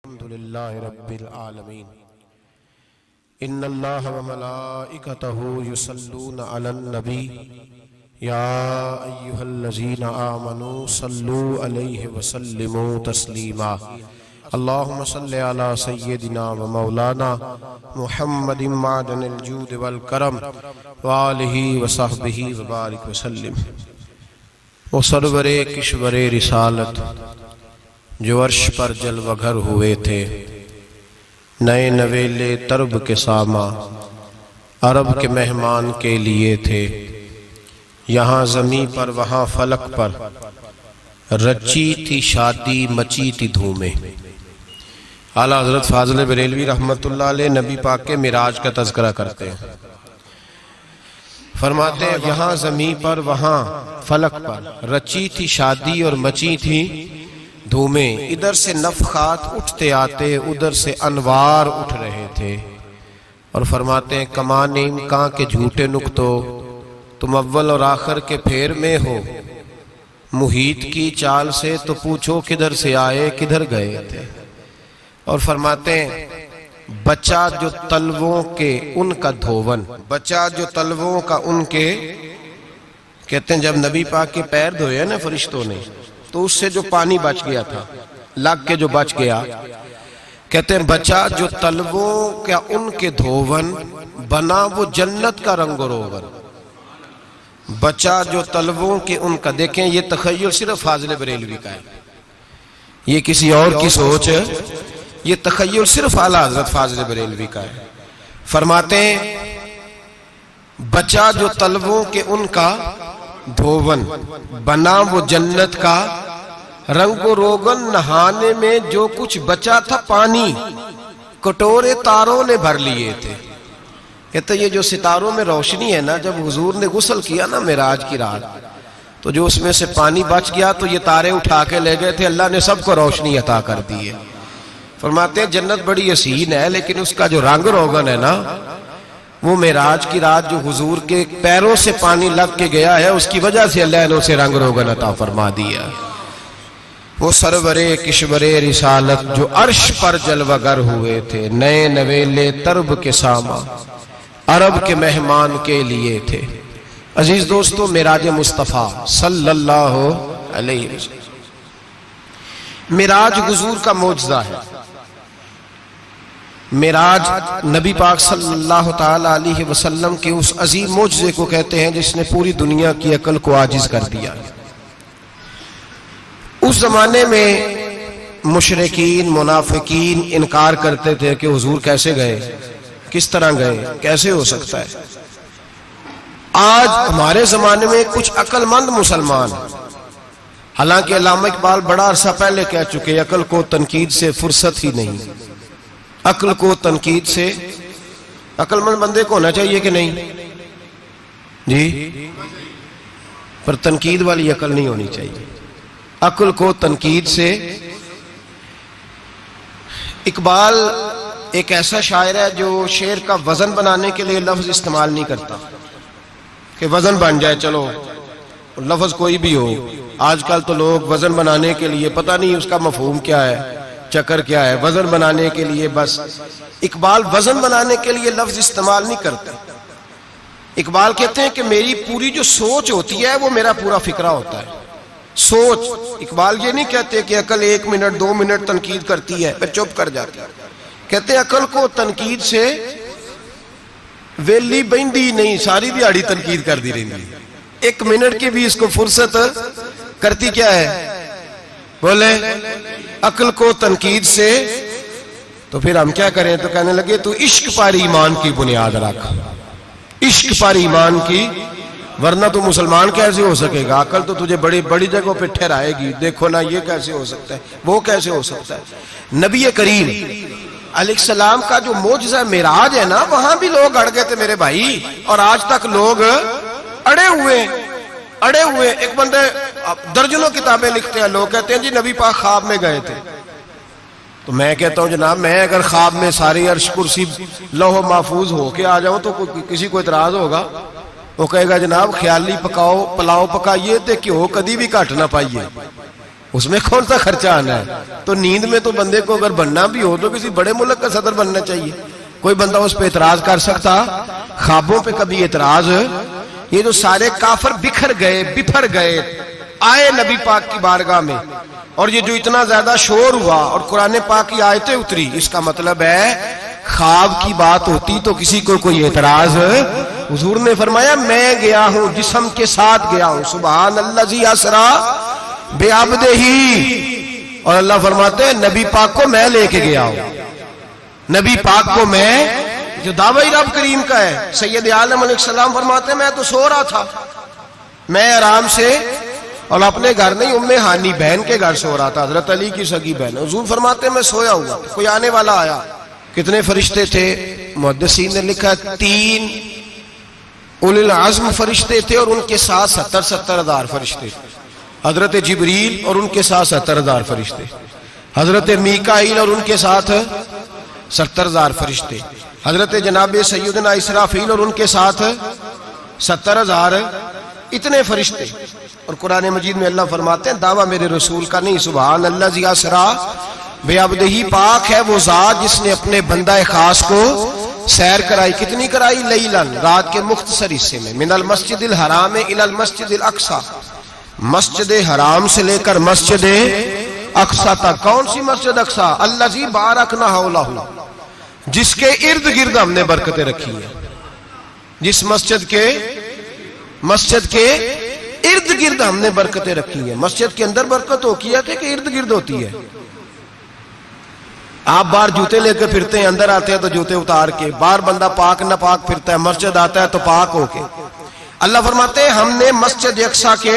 الحمدللہ رب العالمین ان اللہ و ملائکتہ یصلون علی النبی یا ایہا الذین آمنوا صلوا علیہ وسلموا تسلیما اللہم صلی علی سیدنا و مولانا محمد معدن الجود والکرم وآلہ وصحبہ وبارک وسلم وہ سرور کشور رسالت جو عرش پر جلوہ گھر ہوئے تھے، نئے نویلے طرب کے ساما عرب کے مہمان کے لیے تھے، یہاں زمین پر وہاں فلک پر رچی تھی شادی مچی تھی دھومیں۔ اعلیٰ حضرت فاضل بریلوی رحمت اللہ علیہ نبی پاک کے معراج کا تذکرہ کرتے ہیں، فرماتے ہیں یہاں زمین پر وہاں فلک پر رچی تھی شادی اور مچی تھی دھومیں، ادھر سے نفخات اٹھتے آتے ادھر سے انوار اٹھ رہے تھے، اور فرماتے ہیں کمان امکان کے جھوٹے نکتو تم اول اور آخر کے پھیر میں ہو، محیط کی چال سے تو پوچھو کدھر سے آئے کدھر گئے تھے۔ اور فرماتے ہیں بچہ جو تلووں کے ان کا دھوون، بچہ جو تلووں کا ان کے، کہتے ہیں جب نبی پاک کے پیر دھوئے نا فرشتوں نے تو اس سے جو پانی بچ گیا تھا لگ کے جو بچ گیا، کہتے ہیں بچہ جو تلووں کا ان کے دھوون بنا وہ جنت کا رنگ و روغن، بچہ جو تلووں کے ان کا، دیکھیں یہ تخیل صرف فاضل بریلوی کا ہے، یہ کسی اور کی سوچ ہے، یہ تخیل صرف اعلیٰ حضرت فاضل بریلوی کا ہے۔ فرماتے ہیں بچہ جو تلووں کے ان کا دھوون بنا وہ جنت کا رنگ و روغن، نہانے میں جو کچھ بچا تھا پانی کٹورے تاروں نے بھر لیے تھے۔ کہتے یہ جو ستاروں میں روشنی ہے نا، جب حضور نے غسل کیا نا معراج کی رات تو جو اس میں سے پانی بچ گیا تو یہ تارے اٹھا کے لے گئے تھے، اللہ نے سب کو روشنی عطا کر دی ہے۔ فرماتے ہیں جنت بڑی حسین ہے لیکن اس کا جو رنگ روغن ہے نا، وہ معراج کی رات جو حضور کے پیروں سے پانی لگ کے گیا ہے اس کی وجہ سے اللہ نے اسے رنگ روغن عطا فرما دیا۔ وہ سرور کشور رسالت جو عرش پر جلوہ گر ہوئے تھے، نئے نویلے طرب کے ساما عرب کے مہمان کے لیے تھے۔ عزیز دوستو، معراج مصطفیٰ صلی اللہ علیہ وسلم معراج حضور کا معجزہ ہے۔ معراج نبی پاک صلی اللہ تعالی علیہ وسلم کے اس عظیم معجزے کو کہتے ہیں جس نے پوری دنیا کی عقل کو عاجز کر دیا۔ اس زمانے میں مشرکین منافقین انکار کرتے تھے کہ حضور کیسے گئے، کس طرح گئے، کیسے ہو سکتا ہے۔ آج ہمارے زمانے میں کچھ عقل مند مسلمان، حالانکہ علامہ اقبال بڑا عرصہ پہلے کہہ چکے عقل کو تنقید سے فرصت ہی نہیں، عقل کو تنقید سے، عقل مند بندے کو ہونا چاہیے کہ نہیں جی، پر تنقید والی عقل نہیں ہونی چاہیے، عقل کو تنقید سے۔ اقبال ایک ایسا شاعر ہے جو شعر کا وزن بنانے کے لیے لفظ استعمال نہیں کرتا کہ وزن بن جائے، چلو لفظ کوئی بھی ہو۔ آج کل تو لوگ وزن بنانے کے لیے پتہ نہیں اس کا مفہوم کیا ہے، چکر کیا ہے، وزن بنانے کے لیے بس۔ اقبال وزن بنانے کے لیے لفظ استعمال نہیں کرتے۔ اقبال کہتے ہیں کہ میری پوری جو سوچ ہوتی ہے وہ میرا پورا فکرہ ہوتا ہے، سوچ۔ اقبال یہ نہیں کہتے کہ عقل 1 منٹ 2 منٹ تنقید کرتی ہے پھر چپ کر جاتی ہے، کہتے ہیں عقل کو تنقید سے ویلی بہندی نہیں، ساری دیہڑی تنقید کر دی رہی، 1 منٹ کی بھی اس کو فرصت کرتی کیا ہے، بولے عقل کو تنقید سے۔ تو پھر ہم کیا کریں، تو کہنے لگے تو عشق پر ایمان کی بنیاد رکھ، عشق پر ایمان کی، ورنہ تو مسلمان کیسے ہو سکے گا، عقل تو تجھے بڑی بڑی جگہوں پہ ٹھہرائے گی، دیکھو نا یہ کیسے ہو سکتا ہے، وہ کیسے ہو سکتا ہے۔ نبی کریم علیہ السلام کا جو معجزہ معراج ہے نا، وہاں بھی لوگ اڑ گئے تھے میرے بھائی، اور آج تک لوگ اڑے ہوئے۔ ایک بندے درجنوں کتابیں لکھتے ہیں، لوگ کہتے ہیں جی نبی پاک خواب میں گئے تھے، تو میں کہتا ہوں جناب میں اگر خواب میں ساری عرش کرسی لوح محفوظ ہو کے آ جاؤں تو کسی کو اعتراض ہوگا؟ وہ کہے گا جناب خیالی پکاؤ پلاؤ پکائیے تے کیوں کدی بھی گھٹ نہ پائیے۔ اس میں کون سا خرچہ آنا ہے؟ تو نیند میں تو بندے کو اگر بننا بھی ہو تو کسی بڑے ملک کا صدر بننا چاہیے. کوئی بندہ اس پہ اعتراض کر سکتا؟ خوابوں پہ کبھی اعتراض؟ یہ جو سارے کافر بکھر گئے آئے نبی پاک کی بارگاہ میں، اور یہ جو اتنا زیادہ شور ہوا اور قرآن پاک کی آیتیں اتری، اس کا مطلب ہے خواب کی بات ہوتی تو کسی کو کوئی اعتراض؟ حضور نے فرمایا میں گیا ہوں، جسم کے ساتھ گیا ہوں. سبحان الذی اسریٰ بعبدہ. اور اللہ فرماتے ہیں نبی پاک کو میں لے کے گیا ہوں. نبی پاک کو میں، جو دعوی رب کریم کا ہے. سید عالم علیہ السلام فرماتے ہیں میں تو سو رہا تھا، میں آرام سے، اور اپنے گھر نہیں، ام ہانی بہن کے گھر سو رہا تھا، حضرت علی کی سگی بہن. حضور فرماتے ہیں میں سویا ہوا، کوئی آنے والا آیا. کتنے فرشتے تھے؟ محدثین نے لکھا 3 اولی العزم فرشتے تھے، اور ان کے ساتھ 70 ہزار فرشتے. حضرت جبریل اور ان کے ساتھ 70 ہزار فرشتے. حضرت میکائیل اور ان کے ساتھ 70 ہزار فرشتے. حضرت جناب سیدنا اسرافیل اور ان کے ساتھ 70 ہزار. اتنے فرشتے. اور قرآن مجید میں اللہ فرماتے ہیں دعویٰ میرے رسول کا نہیں. سبحان الذی اسریٰ بعبدہ. پاک ہے وہ ذات جس نے اپنے بندہ خاص کو سیر کرائی. کتنی کرائی؟ لیلن، رات کے مختصر حصے میں. من المسجد الحرام الی المسجد الاقصی. مسجد حرام سے لے کر مسجد اقصی تک. کون سی مسجد اقصی؟ الذی بارکنا حولہ، جس کے ارد گرد ہم نے برکتیں رکھی ہیں. جس مسجد کے ارد گرد ہم نے برکتیں رکھی ہیں. مسجد کے اندر برکت ہوتی ہے کہ ارد گرد ہوتی ہے؟ آپ باہر جوتے لے کے پھرتے ہیں، اندر آتے ہیں تو جوتے اتار کے. باہر بندہ پاک نہ پاک پھرتا ہے، مسجد آتا ہے تو پاک ہو کے. اللہ فرماتے ہیں ہم نے مسجد اقصی کے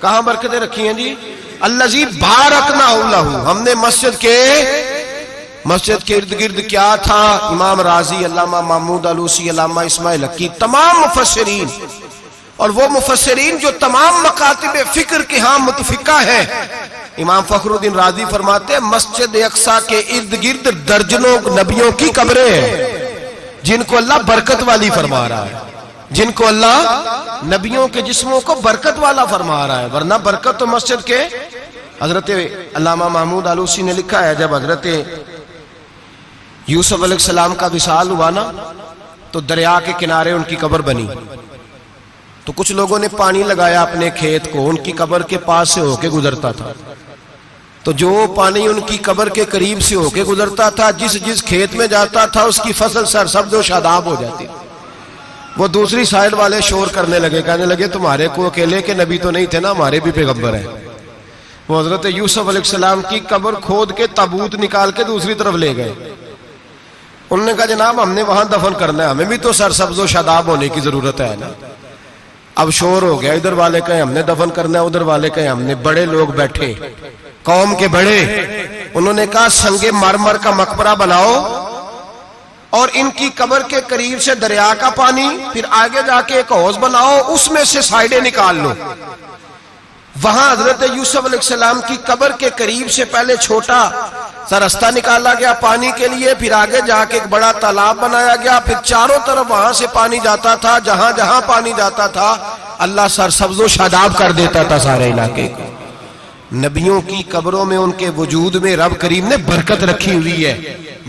کہاں برکتیں رکھی ہیں جی؟ الذی بارکنا حولہ. ہم نے مسجد کے ارد گرد کیا تھا؟ امام رازی، علامہ محمود آلوسی، علامہ اسماعیل حقی، تمام مفسرین، اور وہ مفسرین جو تمام مکاتب فکر کے ہاں متفقہ ہیں. امام فخر الدین رازی فرماتے ہیں مسجد اقصی کے ارد گرد درجنوں نبیوں کی قبریں ہیں جن کو اللہ برکت والی فرما رہا ہے، جن کو اللہ نبیوں کے جسموں کو برکت والا فرما رہا ہے. ورنہ برکت تو مسجد کے. حضرت علامہ محمود آلوسی نے لکھا ہے جب حضرت یوسف علیہ السلام کا وصال ہوا نا تو دریا کے کنارے ان کی قبر بنی. تو کچھ لوگوں نے پانی لگایا اپنے کھیت کو، ان کی قبر کے پاس سے ہو کے گزرتا تھا. تو جو پانی ان کی قبر کے قریب سے ہو کے گزرتا تھا، جس کھیت میں جاتا تھا اس کی فصل سرسبز و شاداب ہو جاتی. وہ دوسری سائیڈ والے شور کرنے لگے، کہنے لگے تمہارے کو اکیلے کے نبی تو نہیں تھے نا، ہمارے بھی پیغمبر ہیں. وہ حضرت یوسف علیہ السلام کی قبر کھود کے تابوت نکال کے دوسری طرف لے گئے. انہوں نے کہا جناب ہم نے وہاں دفن کرنا ہے، ہمیں بھی تو سرسبز و شاداب ہونے کی ضرورت ہے نا. اب شور ہو گیا، ادھر والے کہیں ہم نے دفن کرنا ہے، ادھر والے کہیں ہم نے. بڑے لوگ بیٹھے، قوم کے بڑے، انہوں نے کہا سنگ مرمر کا مقبرہ بناؤ اور ان کی قبر کے قریب سے دریا کا پانی، پھر آگے جا کے ایک حوض بناؤ، اس میں سے سائیڈیں نکال لو. وہاں حضرت یوسف علیہ السلام کی قبر کے قریب سے پہلے چھوٹا سا رستہ نکالا گیا پانی کے لیے، پھر آگے جا کے ایک بڑا تالاب بنایا گیا، پھر چاروں طرف وہاں سے پانی جاتا تھا. جہاں جہاں پانی جاتا تھا اللہ سرسبز و شاداب کر دیتا تھا سارے علاقے کو. نبیوں کی قبروں میں ان کے وجود میں رب کریم نے برکت رکھی ہوئی ہے.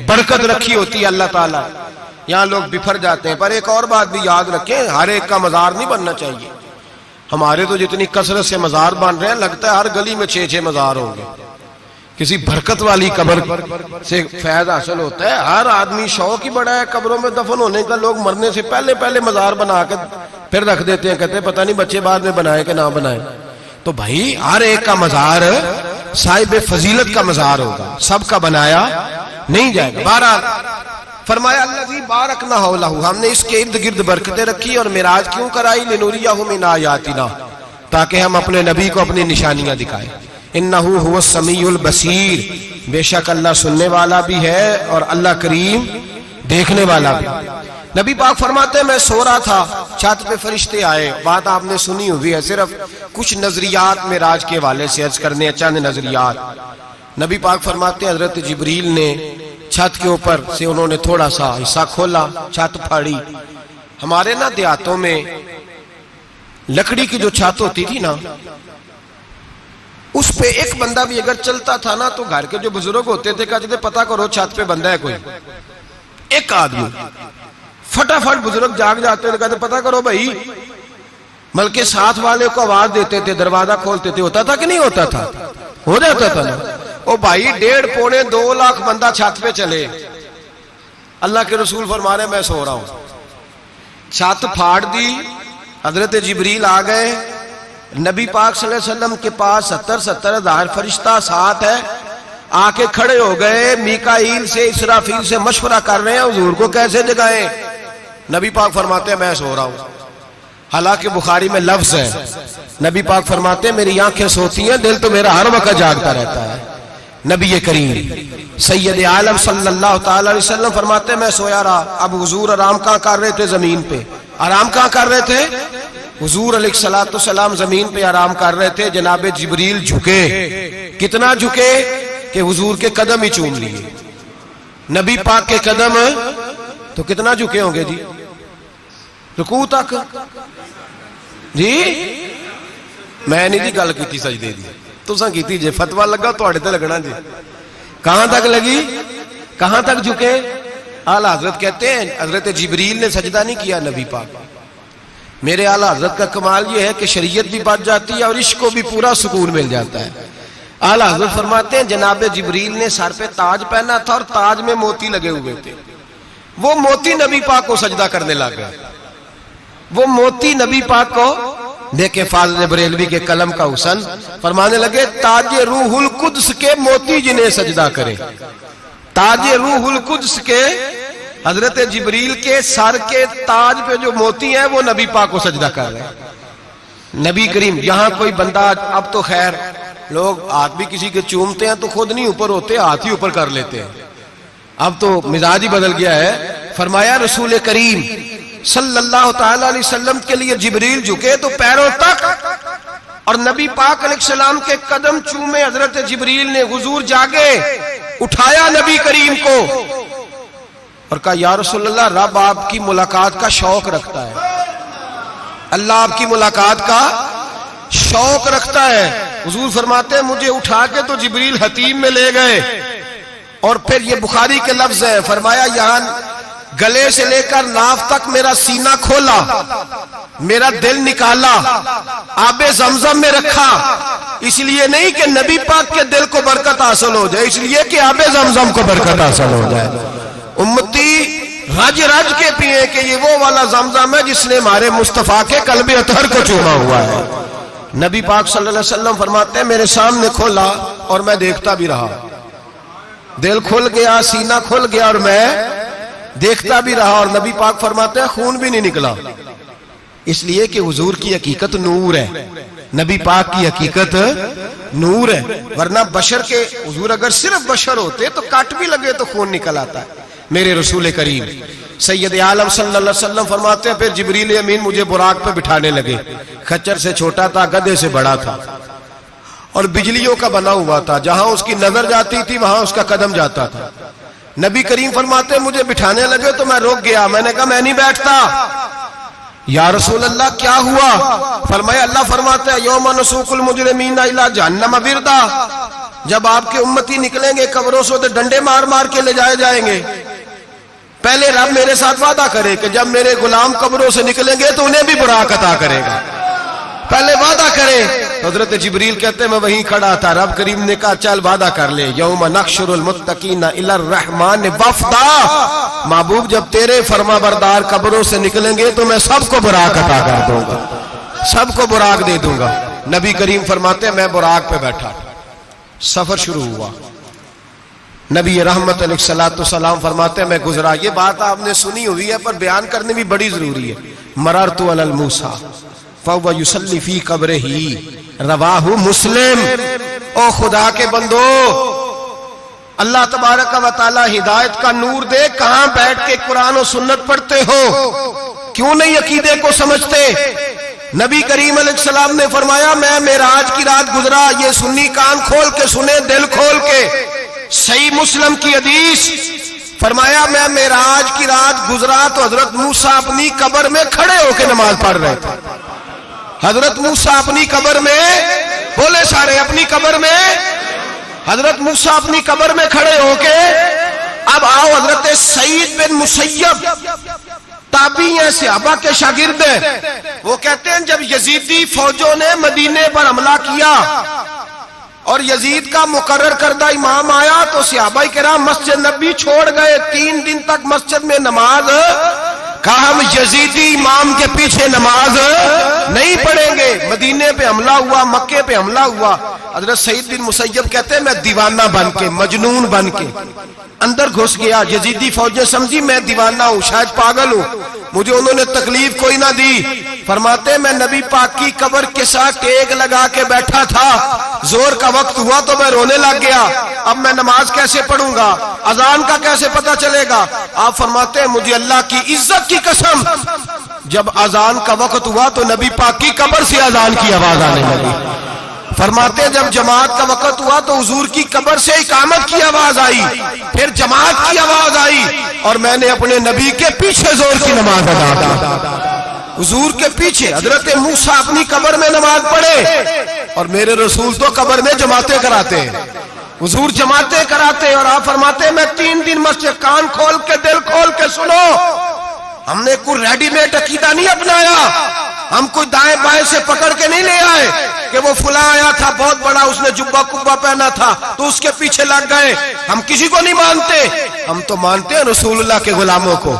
برکت رکھی ہوتی ہے اللہ تعالیٰ. یہاں لوگ بفر جاتے ہیں. پر ایک اور بات بھی یاد رکھیں، ہر ایک کا مزار نہیں بننا چاہیے. ہمارے تو جتنی کثرت سے مزار بن رہے ہیں لگتا ہے ہر گلی میں 6 مزار ہوں گے. کسی برکت والی قبر سے فیض حاصل ہوتا ہے. ہر آدمی شوق ہی بڑا ہے قبروں میں دفن ہونے کا. لوگ مرنے سے پہلے مزار بنا کے پھر رکھ دیتے ہیں، کہتے ہیں پتہ نہیں بچے بعد میں بنائے کہ نہ بنائے. تو بھائی ہر ایک کا مزار صاحب فضیلت کا مزار ہوگا، سب کا بنایا نہیں جائے گا. بہرحال فرمایا الذی بارکنا حولہ، ہم نے اس کے ارد گرد برکتیں رکھی. اور معراج کیوں کرائی؟ لنوریہ من آیاتنا، تاکہ ہم اپنے نبی کو اپنی نشانیاں دکھائیں. انہ هو السمیع البصیر، بے شک اللہ سننے والا بھی ہے اور اللہ کریم دیکھنے والا بھی. نبی پاک فرماتے ہیں میں سو رہا تھا، چھت پہ فرشتے آئے. بات آپ نے سنی ہوئی ہے، صرف کچھ نظریات معراج کے حوالے سے عرض کرنے، چند نظریات. نبی پاک فرماتے ہیں حضرت جبریل نے چھت کے اوپر سے انہوں نے تھوڑا سا حصہ کھولا، چھت پھاڑی. ہمارے نا دیہاتوں میں لکڑی کی جو چھت ہوتی تھی نا، اس پہ ایک بندہ بھی اگر چلتا تھا نا تو گھر کے جو بزرگ ہوتے تھے کہتے تھے پتہ کرو چھت پہ بندہ ہے کوئی. ایک آدمی فٹافٹ بزرگ جاگ جاتے تھے کہتے پتہ کرو بھائی. بلکہ ساتھ والے کو آواز دیتے تھے, دروازہ کھولتے تھے. ہوتا تھا کہ نہیں ہوتا تھا؟ ہو جاتا تھا نا. او بھائی 1.5-2 لاکھ بندہ چھت پہ چلے, اللہ کے رسول فرما رہے میں سو رہا ہوں, چھت پھاڑ دی, حضرت جبریل آ گئے, نبی پاک صلی اللہ علیہ وسلم کے پاس 70 ہزار فرشتہ ساتھ ہے, آ کے کھڑے ہو گئے, میکائیل سے اسرافیل سے مشورہ کر رہے ہیں حضور کو کیسے جگائیں. نبی پاک فرماتے ہیں میں سو رہا ہوں. حالانکہ بخاری میں لفظ ہے, نبی پاک فرماتے ہیں میری آنکھیں سوتی ہیں, دل تو میرا ہر وقت جاگتا رہتا ہے. نبی کریم سید عالم صلی اللہ تعالی علیہ وسلم فرماتے ہیں میں سویا رہا. اب حضور آرام کہاں کر رہے تھے؟ زمین پہ. آرام کہاں کر رہے تھے؟ حضور علیہ الصلوۃ والسلام زمین پہ آرام کر رہے تھے. جناب جبریل جھکے, کتنا جھکے کہ حضور کے قدم ہی چوم لیے. نبی پاک کے قدم تو کتنا جھکے ہوں گے جی, رکوع تک. جی میں نہیں جی گل کی سجدے دی, تساں کیتی جے, فتویٰ لگا تواڈے تے لگنا جی. کہاں تک لگی, کہاں تک جھکے؟ اعلیٰ حضرت کہتے ہیں حضرت جبریل نے سجدہ نہیں کیا نبی پاک. میرے اعلیٰ حضرت کا کمال یہ ہے کہ شریعت بھی بچ جاتی ہے اور عشق کو بھی پورا سکون مل جاتا ہے. اعلیٰ حضرت فرماتے ہیں جناب جبریل نے سر پہ تاج پہنا تھا اور تاج میں موتی لگے ہوئے تھے. وہ موتی نبی پاک کو سجدہ کرنے لگا. وہ موتی نبی پاک کو دیکھیں, فاضل بریلوی کے قلم کا حسن فرمانے لگے تاج روح القدس کے موتی جنہیں سجدہ کرے. تاج روح القدس کے حضرت جبریل کے سر کے تاج پہ جو موتی ہیں وہ نبی پاک کو سجدہ کر رہے ہیں. نبی کریم یہاں کوئی بندہ, اب تو خیر لوگ ہاتھ بھی کسی کے چومتے ہیں تو خود نہیں اوپر ہوتے, ہاتھ ہی اوپر کر لیتے ہیں. اب تو مزاج ہی بدل گیا ہے. فرمایا رسول کریم صلی اللہ تعالی علیہ وسلم کے لیے جبریل جھکے تو پیروں تک, اور نبی پاک علیہ السلام کے قدم چومے حضرت جبریل نے. حضور جاگے, اٹھایا نبی کریم کو اور کہا یا رسول اللہ, رب آپ کی ملاقات کا شوق رکھتا ہے, اللہ آپ کی ملاقات کا شوق رکھتا ہے. حضور فرماتے ہیں مجھے اٹھا کے تو جبریل حتیم میں لے گئے, اور پھر یہ بخاری کے لفظ ہے, فرمایا یہاں گلے سے لے کر ناف تک میرا سینہ کھولا, میرا دل نکالا, آب زمزم میں رکھا. اس لیے نہیں کہ نبی پاک کے دل کو برکت حاصل ہو جائے, اس لیے کہ آب زمزم کو برکت حاصل ہو جائے. امتی رج رج کے پیئے کہ یہ وہ والا زمزم ہے جس نے ہمارے مصطفیٰ کے قلب اطہر کو چوما ہوا ہے. نبی پاک صلی اللہ علیہ وسلم فرماتے ہیں میرے سامنے کھولا اور میں دیکھتا بھی رہا. دل کھل گیا, سینہ کھل گیا اور میں دیکھتا بھی رہا. اور نبی پاک فرماتے ہیں خون بھی نہیں نکلا, اس لیے کہ حضور کی حقیقت نور ہے, نبی پاک کی حقیقت نور ہے. ورنہ بشر کے, حضور اگر صرف بشر ہوتے تو کٹ بھی لگے تو خون نکل آتا ہے. میرے رسول کریم سید عالم صلی اللہ علیہ وسلم فرماتے ہیں پھر جبریل امین مجھے براق پہ بٹھانے لگے. خچر سے چھوٹا تھا, گدھے سے بڑا تھا, اور بجلیوں کا بنا ہوا تھا. جہاں اس کی نظر جاتی تھی وہاں اس کا قدم جاتا تھا. نبی کریم فرماتے ہیں مجھے بٹھانے لگے تو میں رک گیا. میں نے کہا میں نہیں بیٹھتا. یا رسول اللہ کیا ہوا؟ فرمایا اللہ فرماتے ہیں یوم نسوق المجرمین الی جہنم وردا, جب آپ کے امتی نکلیں گے قبروں سے تو ڈنڈے مار مار کے لے جائے جائیں گے. پہلے رب میرے ساتھ وعدہ کرے کہ جب میرے غلام قبروں سے نکلیں گے تو انہیں بھی براق عطا کرے گا. پہلے وعدہ کرے. حضرت جبریل کہتے ہیں میں وہیں کھڑا تھا. رب کریم نے کہا چل وعدہ کر لے, یوم نحشر المتقین الی الرحمن وفدا, محبوب جب تیرے فرما بردار قبروں سے نکلیں گے تو میں سب کو براق عطا کر دوں گا, سب کو براق دے دوں گا. نبی کریم فرماتے ہیں میں براق پہ بیٹھا, سفر شروع ہوا. نبی رحمت علیہ الصلوۃ والسلام فرماتے ہیں میں گزرا. یہ بات آپ نے سنی ہوئی ہے پر بیان کرنے بھی بڑی ضروری ہے. مررت علی الموسیٰ فہو یصلی فی قبرہ, رواہ مسلم. او خدا کے بندو, اللہ تبارک و تعالی ہدایت کا نور دے, کہاں بیٹھ کے قرآن و سنت پڑھتے ہو, کیوں نہیں عقیدے کو سمجھتے؟ نبی کریم علیہ السلام نے فرمایا میں معراج کی رات گزرا. یہ سنی کان کھول کے سنے, دل کھول کے. صحیح مسلم کی حدیث, فرمایا میں معراج کی رات گزرا تو حضرت موسیٰ اپنی قبر میں کھڑے ہو کے نماز پڑھ رہے تھے. حضرت موسیٰ اپنی قبر میں بولے سارے اپنی قبر میں. حضرت موسیٰ اپنی قبر میں کھڑے ہو کے اب آؤ حضرت سعید بن مسیب تابعی ہیں, صحابہ کے شاگرد ہیں, وہ کہتے ہیں جب یزیدی فوجوں نے مدینے پر حملہ کیا اور یزید کا مقرر کردہ امام آیا تو صحابہ کرام مسجد نبی چھوڑ گئے. 3 دن تک مسجد میں نماز, کہا ہم یزیدی امام کے پیچھے نماز نہیں پڑھیں گے. مدینے پہ حملہ ہوا, مکے پہ حملہ ہوا. حضرت سعید بن مسیب کہتے ہیں میں دیوانہ بن کے, مجنون بن کے اندر گھس گیا. یزیدی فوجیں سمجھی میں دیوانہ ہوں, شاید پاگل ہوں, مجھے انہوں نے تکلیف کوئی نہ دی. فرماتے میں نبی پاک کی قبر کے ساتھ ٹیک لگا کے بیٹھا تھا, زور کا وقت ہوا تو میں رونے لگ گیا. اب میں نماز کیسے پڑھوں گا, اذان کا کیسے پتہ چلے گا. آپ فرماتے ہیں مجھے اللہ کی عزت کی قسم جب اذان کا وقت ہوا تو نبی پاک کی قبر سے اذان کی آواز آنے لگی. فرماتے ہیں جب جماعت کا وقت ہوا تو حضور کی قبر سے اقامت کی آواز آئی, پھر جماعت کی آواز آئی اور میں نے اپنے نبی کے پیچھے زور کی نماز ادا کی. حضور کے پیچھے حضرت موسیٰ اپنی قبر میں نماز پڑھے اور میرے رسول تو قبر میں جماعتیں کراتے ہیں. حضور جماعتیں کراتے اور آپ فرماتے ہیں میں 3 دن مسجد, کان کھول کے دل کھول کے سنو, ہم نے کوئی ریڈی میڈ عقیدہ نہیں اپنایا, ہم کوئی دائیں بائیں سے پکڑ کے نہیں لے آئے کہ وہ فلاں آیا تھا بہت بڑا, اس نے جبہ کبہ پہنا تھا تو اس کے پیچھے لگ گئے. ہم کسی کو نہیں مانتے, ہم تو مانتے ہیں رسول اللہ کے غلاموں کو,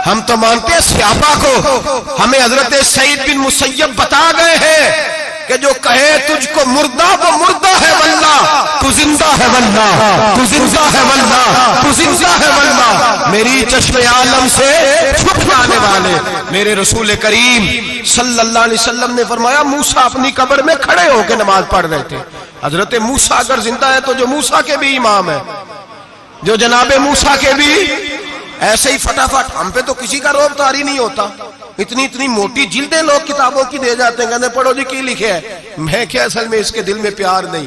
ہم تو مانتے ہیں صحابہ کو. ہمیں حضرت سعید بن مسیب بتا گئے ہیں کہ جو کہے تجھ کو مردہ وہ مردہ ہے واللہ, تو زندہ ہے واللہ, تو زندہ ہے واللہ, تو زندہ ہے واللہ. میری چشم عالم سے چھپ جانے والے میرے رسول کریم صلی اللہ علیہ وسلم نے فرمایا موسیٰ اپنی قبر میں کھڑے ہو کے نماز پڑھ رہے تھے. حضرت موسیٰ اگر زندہ ہے تو جو موسیٰ کے بھی امام ہے, جو جناب موسیٰ کے بھی ایسے ہی فٹافٹ. ہم پہ تو کسی کا روب طاری نہیں ہوتا, اتنی موٹی جلدیں لوگ کتابوں کی دے جاتے ہیں, کہتے ہیں پڑھو جی کی لکھے ہے. میں کیا اصل میں اس کے دل میں پیار نہیں,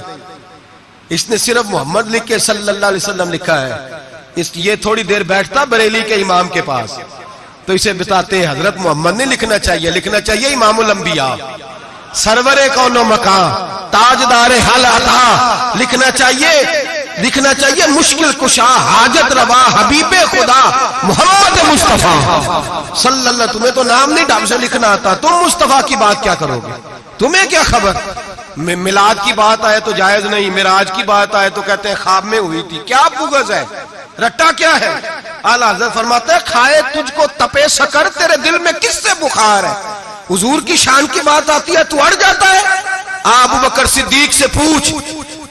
اس نے صرف محمد لکھ کے صلی اللہ علیہ وسلم لکھا ہے. یہ تھوڑی دیر بیٹھتا بریلی کے امام کے پاس تو اسے بتاتے ہیں حضرت محمد نے لکھنا چاہیے, لکھنا چاہیے امام الانبیاء, سرور کون و مکان, تاجدار حل عطا, لکھنا چاہیے مشکل کشا, حاجت روا, حبیب خدا محمد مصطفیٰ صلی اللہ. تمہیں تو نام نہیں ڈھنگ سے لکھنا آتا, تم مصطفیٰ کی بات کیا کرو گے, تمہیں کیا خبر. میلاد کی بات آئے تو جائز نہیں, معراج کی بات آئے تو کہتے ہیں خواب میں ہوئی تھی. کیا بغض ہے, رٹا کیا ہے. اعلیٰ حضرت فرماتے ہیں کھائے تجھ کو تپے سکر, تیرے دل میں کس سے بخار ہے. حضور کی شان کی بات آتی ہے تو اڑ جاتا ہے. ابو بکر صدیق سے پوچھ,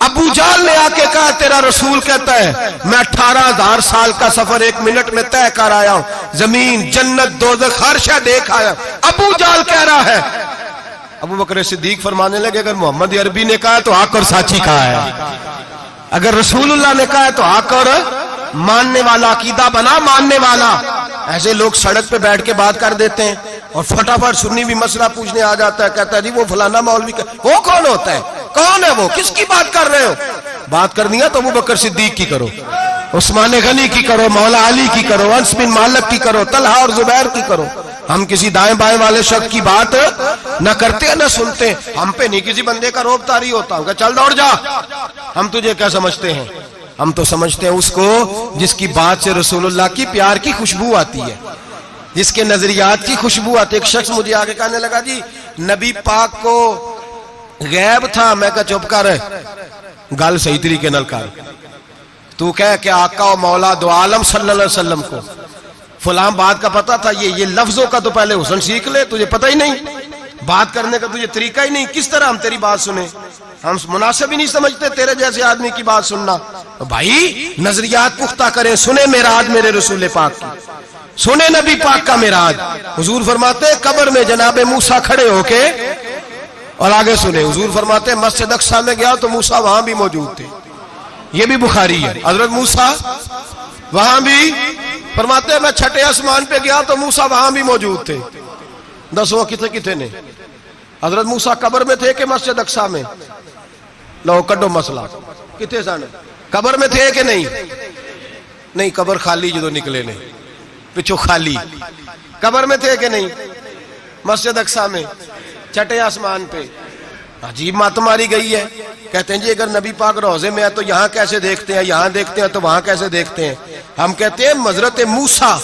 ابو جہل نے آ کے کہا تیرا رسول کہتا ہے میں 18,000 سال کا سفر 1 منٹ میں طے کر آیا ہوں, زمین جنت دوزخ ہر شے دیکھ آیا. ابو جہل کہہ رہا ہے. ابو بکر صدیق فرمانے لگے اگر محمد عربی نے کہا تو آ کر ساچی کہا ہے, اگر رسول اللہ نے کہا ہے تو آ کر ماننے والا, عقیدہ بنا ماننے والا. ایسے لوگ سڑک پہ بیٹھ کے بات کر دیتے ہیں اور فٹافٹ سنی بھی مسئلہ پوچھنے آ جاتا ہے, کہتا ہے جی وہ فلانا مولوی, وہ کون ہوتا ہے, کون ہے وہ, کس کی بات کر رہے ہو. بات کرنی ہے تو ابو بکر صدیق کی کرو, عثمان غنی کی کرو, مولا علی کی کرو, انس بن مالک کی کرو, طلحہ اور زبیر کی کرو. ہم کسی دائیں بائیں والے شخص کی بات نہ کرتے نہ سنتے. ہم پہ نہیں کسی بندے کا روب طاری ہوتا, ہم کہ چل دوڑ جا. ہم تجھے کیا سمجھتے ہیں, ہم تو سمجھتے ہیں اس کو جس کی بات سے رسول اللہ کی پیار کی خوشبو آتی ہے, جس کے نظریات کی خوشبو آتی ہے. ایک شخص مجھے آگے کہنے لگا جی نبی پاک کو غیب تھا. میں کہا چپ کر, گل صحیح طریقے نال کر. تو کہہ کہ آقا و مولا دو عالم صلی اللہ علیہ وسلم کو فلاں بات کا پتا تھا, یہ لفظوں کا تو پہلے حسن سیکھ لے, تجھے پتہ ہی نہیں, بات کرنے کا تجھے طریقہ ہی نہیں, کس طرح ہم تیری بات سنیں. ہم مناسب ہی نہیں سمجھتے تیرے جیسے آدمی کی بات سننا. بھائی نظریات پختہ کریں, سنیں معراج میرے رسول پاک کی, سنیں نبی پاک کا معراج. حضور فرماتے ہیں قبر میں جناب موسیٰ کھڑے ہو کے, اور آگے سنیں حضور فرماتے ہیں مسجد اقصیٰ میں گیا تو موسیٰ وہاں بھی موجود تھے. یہ بھی بخاری ہے. حضرت موسیٰ وہاں بھی, فرماتے ہیں میں 6 آسمان پہ گیا تو موسیٰ وہاں بھی موجود تھے. دسو کتنے نے, حضرت موسیٰ قبر میں تھے کہ مسجد اقصیٰ میں؟ لو کڈو مسئلہ, کتنے سن قبر میں تھے کہ نہیں؟ قبر خالی جدو نکلے نے پچھو خالی, قبر میں تھے کہ نہیں؟ مسجد اقصیٰ میں 6 آسمان پہ. عجیب مات ماری گئی ہے. کہتے ہیں جی اگر نبی پاک روزے میں ہے تو یہاں کیسے دیکھتے ہیں, یہاں دیکھتے ہیں تو وہاں کیسے دیکھتے ہیں. ہم کہتے ہیں حضرت موسیٰ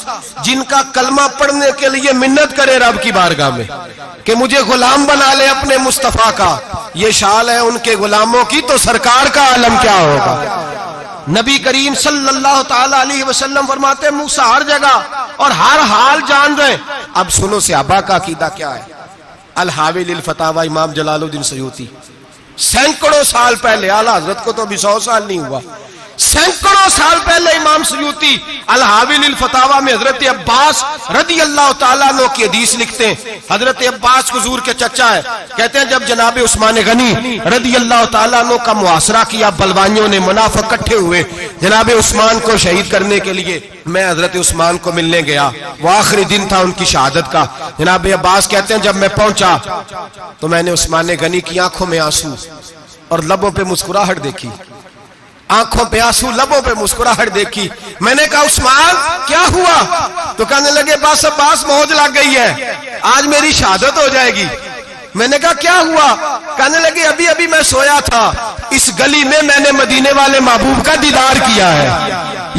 جن کا کلمہ پڑھنے کے لیے منت کرے رب کی بارگاہ میں کہ مجھے غلام بنا لے اپنے مصطفیٰ کا, یہ شال ہے ان کے غلاموں کی, تو سرکار کا عالم کیا ہوگا. نبی کریم صلی اللہ تعالی علیہ وسلم فرماتے ہیں موسیٰ ہر جگہ اور ہر حال جان رہے. اب سنو صحابہ کا عقیدہ کیا ہے. الحاوی للفتاوی امام جلال الدین سیوطی سینکڑوں سال پہلے, اعلیٰ حضرت کو تو ابھی 100 سال نہیں ہوا, سینکڑوں سال پہلے امام سیوطی الحاوی للفتاوی میں حضرت عباس رضی اللہ تعالیٰ عنہ کی حدیث لکھتے ہیں. حضرت عباس حضور کے چچا ہے. کہتے ہیں جب جناب عثمان غنی رضی اللہ تعالیٰ عنہ کا محاصرہ کیا, بلوائیوں نے منافق اکٹھے ہوئے جناب عثمان کو شہید کرنے کے لیے, میں حضرت عثمان کو ملنے گیا, وہ آخری دن تھا ان کی شہادت کا. جناب عباس کہتے ہیں جب میں پہنچا تو میں نے عثمان غنی کی آنکھوں میں آنسو اور لبوں پہ مسکراہٹ دیکھی, آنکھوں پہ آنسو لبوں پہ مسکراہٹ دیکھی. میں نے کہا عثمان کیا ہوا؟ تو کہنے لگے بس عباس موج لگ گئی ہے, آج میری شہادت ہو جائے گی. میں نے کہا کیا ہوا؟ کہنے لگے ابھی ابھی میں سویا تھا, اس گلی میں میں نے مدینے والے محبوب کا دیدار کیا ہے,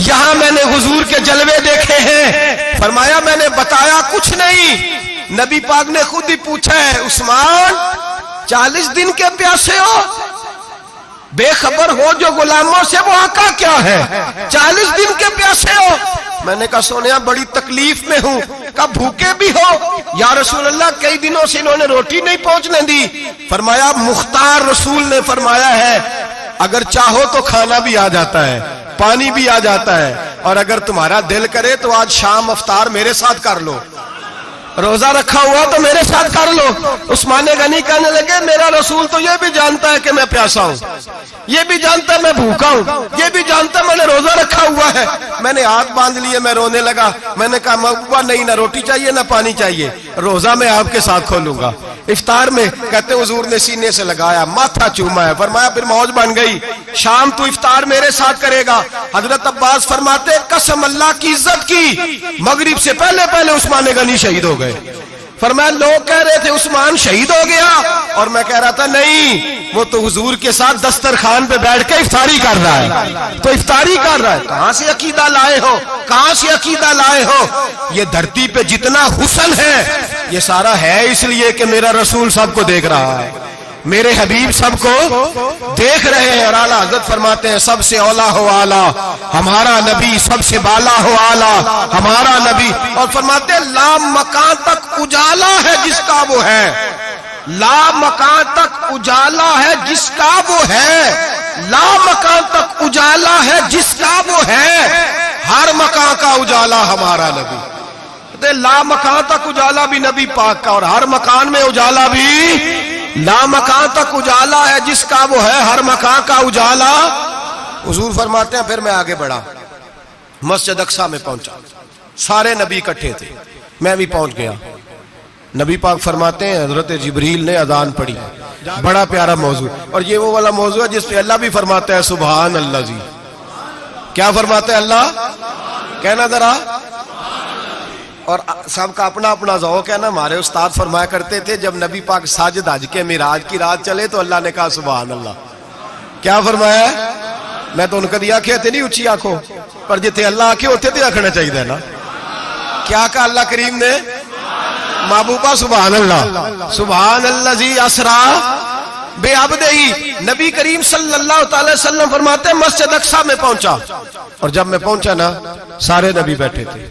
یہاں میں نے حضور کے جلوے دیکھے ہیں. فرمایا میں نے بتایا کچھ نہیں. نبی پاک نے خود ہی پوچھا ہے عثمان 40 دن کے پیاسے ہو, بے خبر ہو جو غلاموں سے, وہ آقا کیا ہے 40 دن کے پیاسے ہو. میں نے کہا سونیا بڑی تکلیف میں ہوں. کہا بھوکے بھی ہو؟ یا رسول اللہ کئی دنوں سے انہوں نے روٹی نہیں پہنچنے دی. فرمایا مختار رسول نے فرمایا ہے اگر چاہو تو کھانا بھی آ جاتا ہے, پانی بھی آ جاتا ہے, اور اگر تمہارا دل کرے تو آج شام افطار میرے ساتھ کر لو, روزہ رکھا ہوا تو میرے ساتھ کر لو. عثمان غنی کہنے لگے میرا رسول تو یہ بھی جانتا ہے کہ میں پیاسا ہوں, یہ بھی جانتا ہے میں بھوکا ہوں, یہ بھی جانتا ہے میں نے روزہ رکھا ہوا ہے. میں نے ہاتھ باندھ لیے, میں رونے لگا. میں نے کہا محبوبہ نہیں, نہ روٹی چاہیے نہ پانی چاہیے, روزہ میں آپ کے ساتھ کھولوں گا. افطار میں کہتے حضور نے سینے سے لگایا, ماتھا چوما ہے, فرمایا پھر موج بن گئی, شام تو افطار میرے ساتھ کرے گا. حضرت عباس فرماتے قسم اللہ کی عزت کی مغرب سے پہلے پہلے عثمان غنی شہید ہو گئے. فرمایا لوگ کہہ رہے تھے عثمان شہید ہو گیا, اور میں کہہ رہا تھا نہیں, وہ تو حضور کے ساتھ دسترخوان پہ بیٹھ کے افطاری کر رہا ہے, تو افطاری کر رہا ہے. کہاں سے عقیدہ لائے ہو, کہاں سے عقیدہ لائے ہو؟ یہ دھرتی پہ جتنا حسن ہے یہ سارا ہے اس لیے کہ میرا رسول سب کو دیکھ رہا ہے, میرے حبیب سب کو دیکھ رہے ہیں. اور اعلیٰ حضرت فرماتے ہیں سب سے اولا ہو اعلیٰ ہمارا نبی, سب سے بالا ہو اعلیٰ ہمارا نبی. اور فرماتے ہیں لا مکان تک اجالا ہے جس کا وہ ہے, لا مکان تک اجالا ہے جس کا وہ ہے, لا مکان تک اجالا ہے جس کا وہ ہے, ہر مکان کا اجالا ہمارا نبی. لا مکان تک اجالا بھی نبی پاک کا, اور ہر مکان میں اجالا بھی لا مکان تک اجالا ہے جس کا وہ ہے, ہر مکان کا اجالا. حضور فرماتے ہیں پھر میں آگے بڑھا, مسجد اقصی میں پہنچا, سارے نبی اکٹھے تھے, میں بھی پہنچ گیا. نبی پاک فرماتے ہیں حضرت جبریل نے اذان پڑھی, بڑا پیارا موضوع, اور یہ وہ والا موضوع ہے جس پہ اللہ بھی فرماتا ہے سبحان اللہ. جی کیا فرماتا ہے اللہ؟ کہنا ذرا. اور سب کا اپنا اپنا ذوق ہے نا. ہمارے استاد فرمایا کرتے تھے جب نبی پاک ساجد حج کے معراج کی رات چلے تو اللہ نے کہا سبحان اللہ. کیا فرمایا؟ میں تو ان کا دیا کہتے نہیں اچھی آنکھوں پر جتنے اللہ آنکھیں ہوتے تھے آنکھنا چاہیے نا. کیا کہا اللہ کریم نے؟ محبوبہ سبحان اللہ. سبحان اللہ زی اسرا بے عبدہی. نبی کریم صلی اللہ تعالی وسلم فرماتے ہیں مسجد اقصی میں پہنچا, اور جب میں پہنچا نا سارے نبی بیٹھے تھے.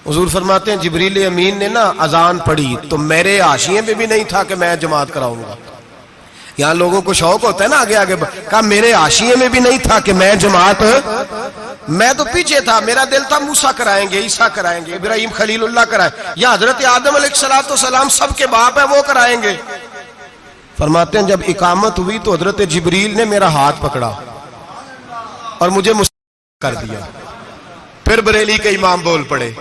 حضور فرماتے ہیں جبریل امین نے نا اذان پڑھی تو میرے حاشیے میں بھی نہیں تھا کہ میں جماعت کراؤں گا. یہاں لوگوں کو شوق ہوتا ہے نا آگے آگے, کہا میرے حاشیے میں بھی نہیں تھا کہ میں جماعت, میں تو پیچھے تھا. میرا دل تھا موسیٰ کرائیں گے, عیسیٰ کرائیں گے, ابراہیم خلیل اللہ کرائیں, یا حضرت آدم علیہ السلام سب کے باپ ہیں وہ کرائیں گے. فرماتے ہیں جب اقامت ہوئی تو حضرت جبریل نے میرا ہاتھ پکڑا اور مجھے کر دیا. پھر بریلی کے امام بول پڑے,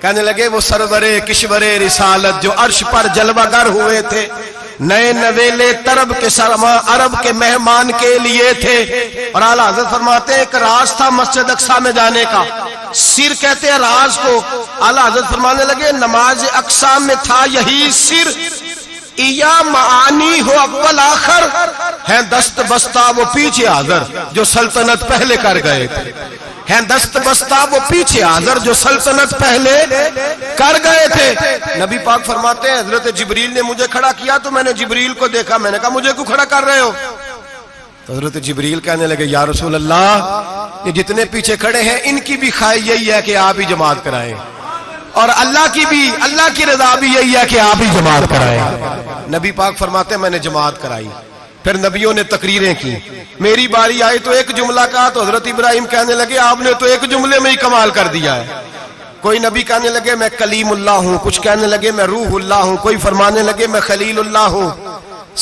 کہنے لگے وہ سرورے کشورے رسالت جو عرش پر جلوہ گر ہوئے تھے, نئے نویلے طرب کے سرما عرب کے مہمان کے لیے تھے. اور اعلیٰ حضرت فرماتے ہیں ایک راز تھا مسجد اقصی میں جانے کا, سر کہتے ہیں راز کو. اعلیٰ حضرت فرمانے لگے نماز اقصی میں تھا یہی سر, یا معانی ہو اول آخر، ہیں دست بستہ وہ پیچھے حاضر جو سلطنت پہلے کر گئے تھے، ہیں دست بستہ وہ پیچھے حاضر جو سلطنت پہلے کر گئے تھے۔ نبی پاک فرماتے ہیں حضرت جبریل نے مجھے کھڑا کیا تو میں نے جبریل کو دیکھا، میں نے کہا مجھے کیوں کھڑا کر رہے ہو؟ تو حضرت جبریل کہنے لگے یا رسول اللہ، یہ جتنے پیچھے کھڑے ہیں ان کی بھی خواہش یہی ہے کہ آپ ہی جماعت کرائیں، اور اللہ کی رضا بھی یہی ہے کہ آپ ہی جماعت کرائیں۔ نبی پاک فرماتے ہیں میں نے جماعت کرائی، پھر نبیوں نے تقریریں کی، میری باری آئی تو ایک جملہ کہا تو حضرت ابراہیم کہنے لگے آپ نے تو ایک جملے میں ہی کمال کر دیا ہے۔ کوئی نبی کہنے لگے میں کلیم اللہ ہوں، کچھ کہنے لگے میں روح اللہ ہوں، کوئی فرمانے لگے میں خلیل اللہ ہوں،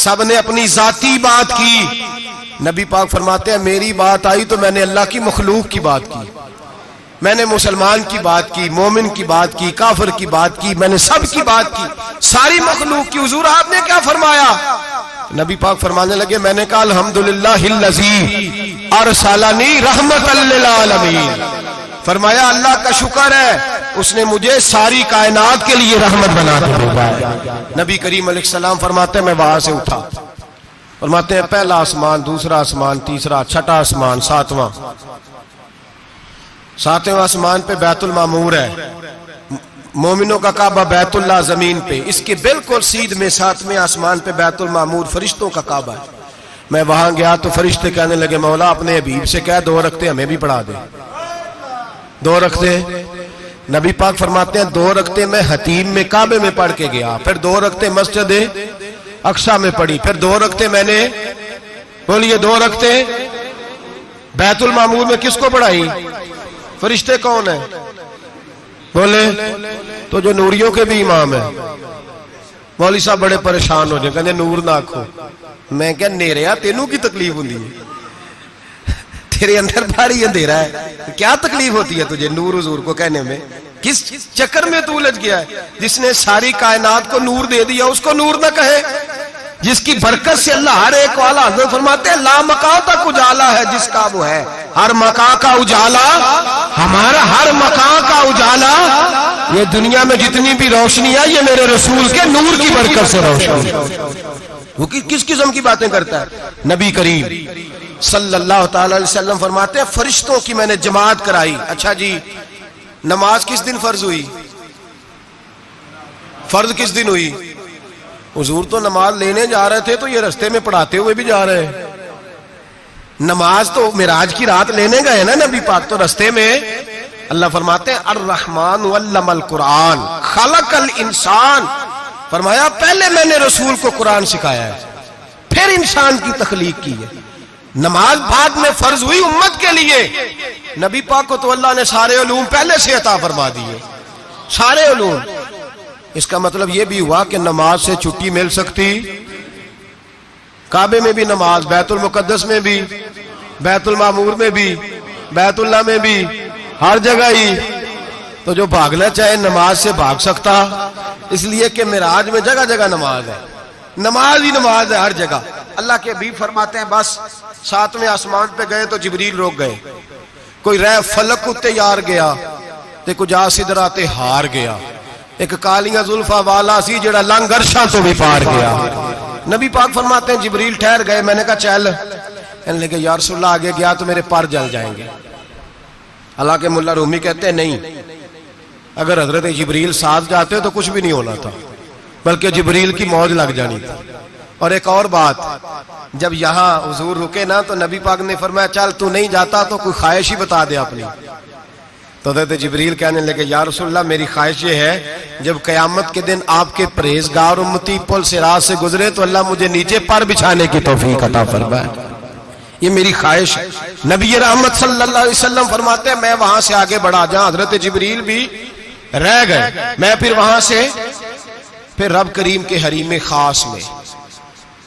سب نے اپنی ذاتی بات کی۔ نبی پاک فرماتے ہیں میری بات آئی تو میں نے اللہ کی مخلوق کی بات کی، میں نے مسلمان کی بات کی، مومن کی بات کی، کافر کی بات کی، میں نے سب کی بات کی، ساری مخلوق کی۔ حضور آپ نے کیا فرمایا؟ نبی پاک فرمانے لگے میں نے کہا الحمدللہ الذی ارسلنی رحمۃ للعالمین، فرمایا اللہ کا شکر ہے اس نے مجھے ساری کائنات کے لیے رحمت بنا کے بھیجا ہے۔ نبی کریم علیہ السلام فرماتے ہیں میں وہاں سے اٹھا، فرماتے ہیں پہلا آسمان، دوسرا آسمان، تیسرا، چھٹا آسمان، ساتواں آسمان پہ بیت المعمور ہے، مومنوں کا کعبہ بیت اللہ زمین پہ، اس کے بالکل سیدھ میں ساتویں آسمان پہ بیت المعمور فرشتوں کا کعبہ ہے۔ میں وہاں گیا تو فرشتے کہنے لگے مولا اپنے حبیب سے کہہ 2 رکعتیں ہمیں بھی پڑھا دے، 2 رکعتیں۔ نبی پاک فرماتے ہیں 2 رکعتیں میں حتیم میں کعبے میں پڑھ کے گیا، پھر 2 رکعتیں مسجد اقصی میں پڑھی، پھر 2 رکعتیں میں نے بولیے 2 رکعتیں بیت المعمور میں کس کو پڑھائی؟ فرشتے کون ہیں بولے؟ تو جو نوریوں کے بھی امام ہیں۔ مولوی صاحب بڑے پریشان ہو جائیں، کہتے نور نہ آکھو۔ میں کہا نیریا تینوں کی تکلیف ہوندی ہے، تیرے اندر بھاری اندھیرا ہے، کیا تکلیف ہوتی ہے تجھے نور حضور کو کہنے میں؟ کس چکر میں تو الجھ گیا ہے؟ جس نے ساری کائنات کو نور دے دیا اس کو نور نہ کہے؟ جس کی برکت سے اللہ ہر ایک والا، حضرت فرماتے ہیں لا مکان تک اجالا ہے جس کا وہ ہے، ہر مکان کا اجالا ہمارا، ہر مکان کا اجالا، یہ دنیا میں جتنی بھی روشنی ہے یہ میرے رسول کے نور کی برکت سے روشنی۔ وہ کس قسم کی باتیں کرتا ہے؟ نبی کریم صلی اللہ تعالی علیہ وسلم فرماتے ہیں فرشتوں کی میں نے جماعت کرائی۔ اچھا جی نماز کس دن فرض ہوئی؟ فرض کس دن ہوئی؟ حضور تو نماز لینے جا رہے تھے تو یہ رستے میں پڑھاتے ہوئے بھی جا رہے ہیں۔ نماز تو معراج کی رات لینے گئے نا نبی پاک، تو رستے میں اللہ فرماتے ہیں الرحمن علم القرآن خلق الانسان، فرمایا پہلے میں نے رسول کو قرآن سکھایا ہے پھر انسان کی تخلیق کی ہے۔ نماز بعد میں فرض ہوئی امت کے لیے، نبی پاک کو تو اللہ نے سارے علوم پہلے سے عطا فرما دیے، سارے علوم۔ اس کا مطلب یہ بھی ہوا کہ نماز سے چھٹی مل سکتی، کعبے میں بھی نماز، بیت المقدس میں بھی، بیت المعمور میں بھی، بیت اللہ میں بھی، ہر جگہ ہی۔ تو جو بھاگنا چاہے نماز سے بھاگ سکتا، اس لیے کہ معراج میں جگہ جگہ نماز ہے، نماز ہی نماز ہے ہر جگہ۔ اللہ کے حبیب فرماتے ہیں بس 7ویں آسمان پہ گئے تو جبریل روک گئے، کوئی رہ فلک اتے یار گیا تے کچھ آ سدراتے ہار گیا، ایک کالیاں زلفا والا سی جڑا لنگ عرشاں تو بھی پار گیا۔ نبی پاک فرماتے ہیں جبریل ٹھہر گئے، میں نے کہا چل، کہنے لگے یا رسول اللہ آگے گیا تو میرے پر جل جائیں گے۔ حالانکہ ملا رومی کہتے ہیں نہیں، اگر حضرت جبریل ساتھ جاتے تو کچھ بھی نہیں ہونا تھا، بلکہ جبریل کی موج لگ جانی تھی۔ اور ایک اور بات، جب یہاں حضور رکے نا تو نبی پاک نے فرمایا چل تو نہیں جاتا تو کوئی خواہش ہی بتا دے اپنی۔ تو حضرت جبریل کہنے لگے یا رسول اللہ میری خواہش یہ ہے جب قیامت کے دن آپ کے پرہیزگار امتی پل صراط سے گزرے تو اللہ مجھے نیچے پر بچھانے کی توفیق عطا فرمائے، یہ میری خواہش ہے۔ نبی رحمت صلی اللہ علیہ وسلم فرماتے ہیں میں وہاں سے آگے بڑھا جہاں حضرت جبریل بھی رہ گئے، میں پھر وہاں سے پھر رب کریم کے حریم خاص میں۔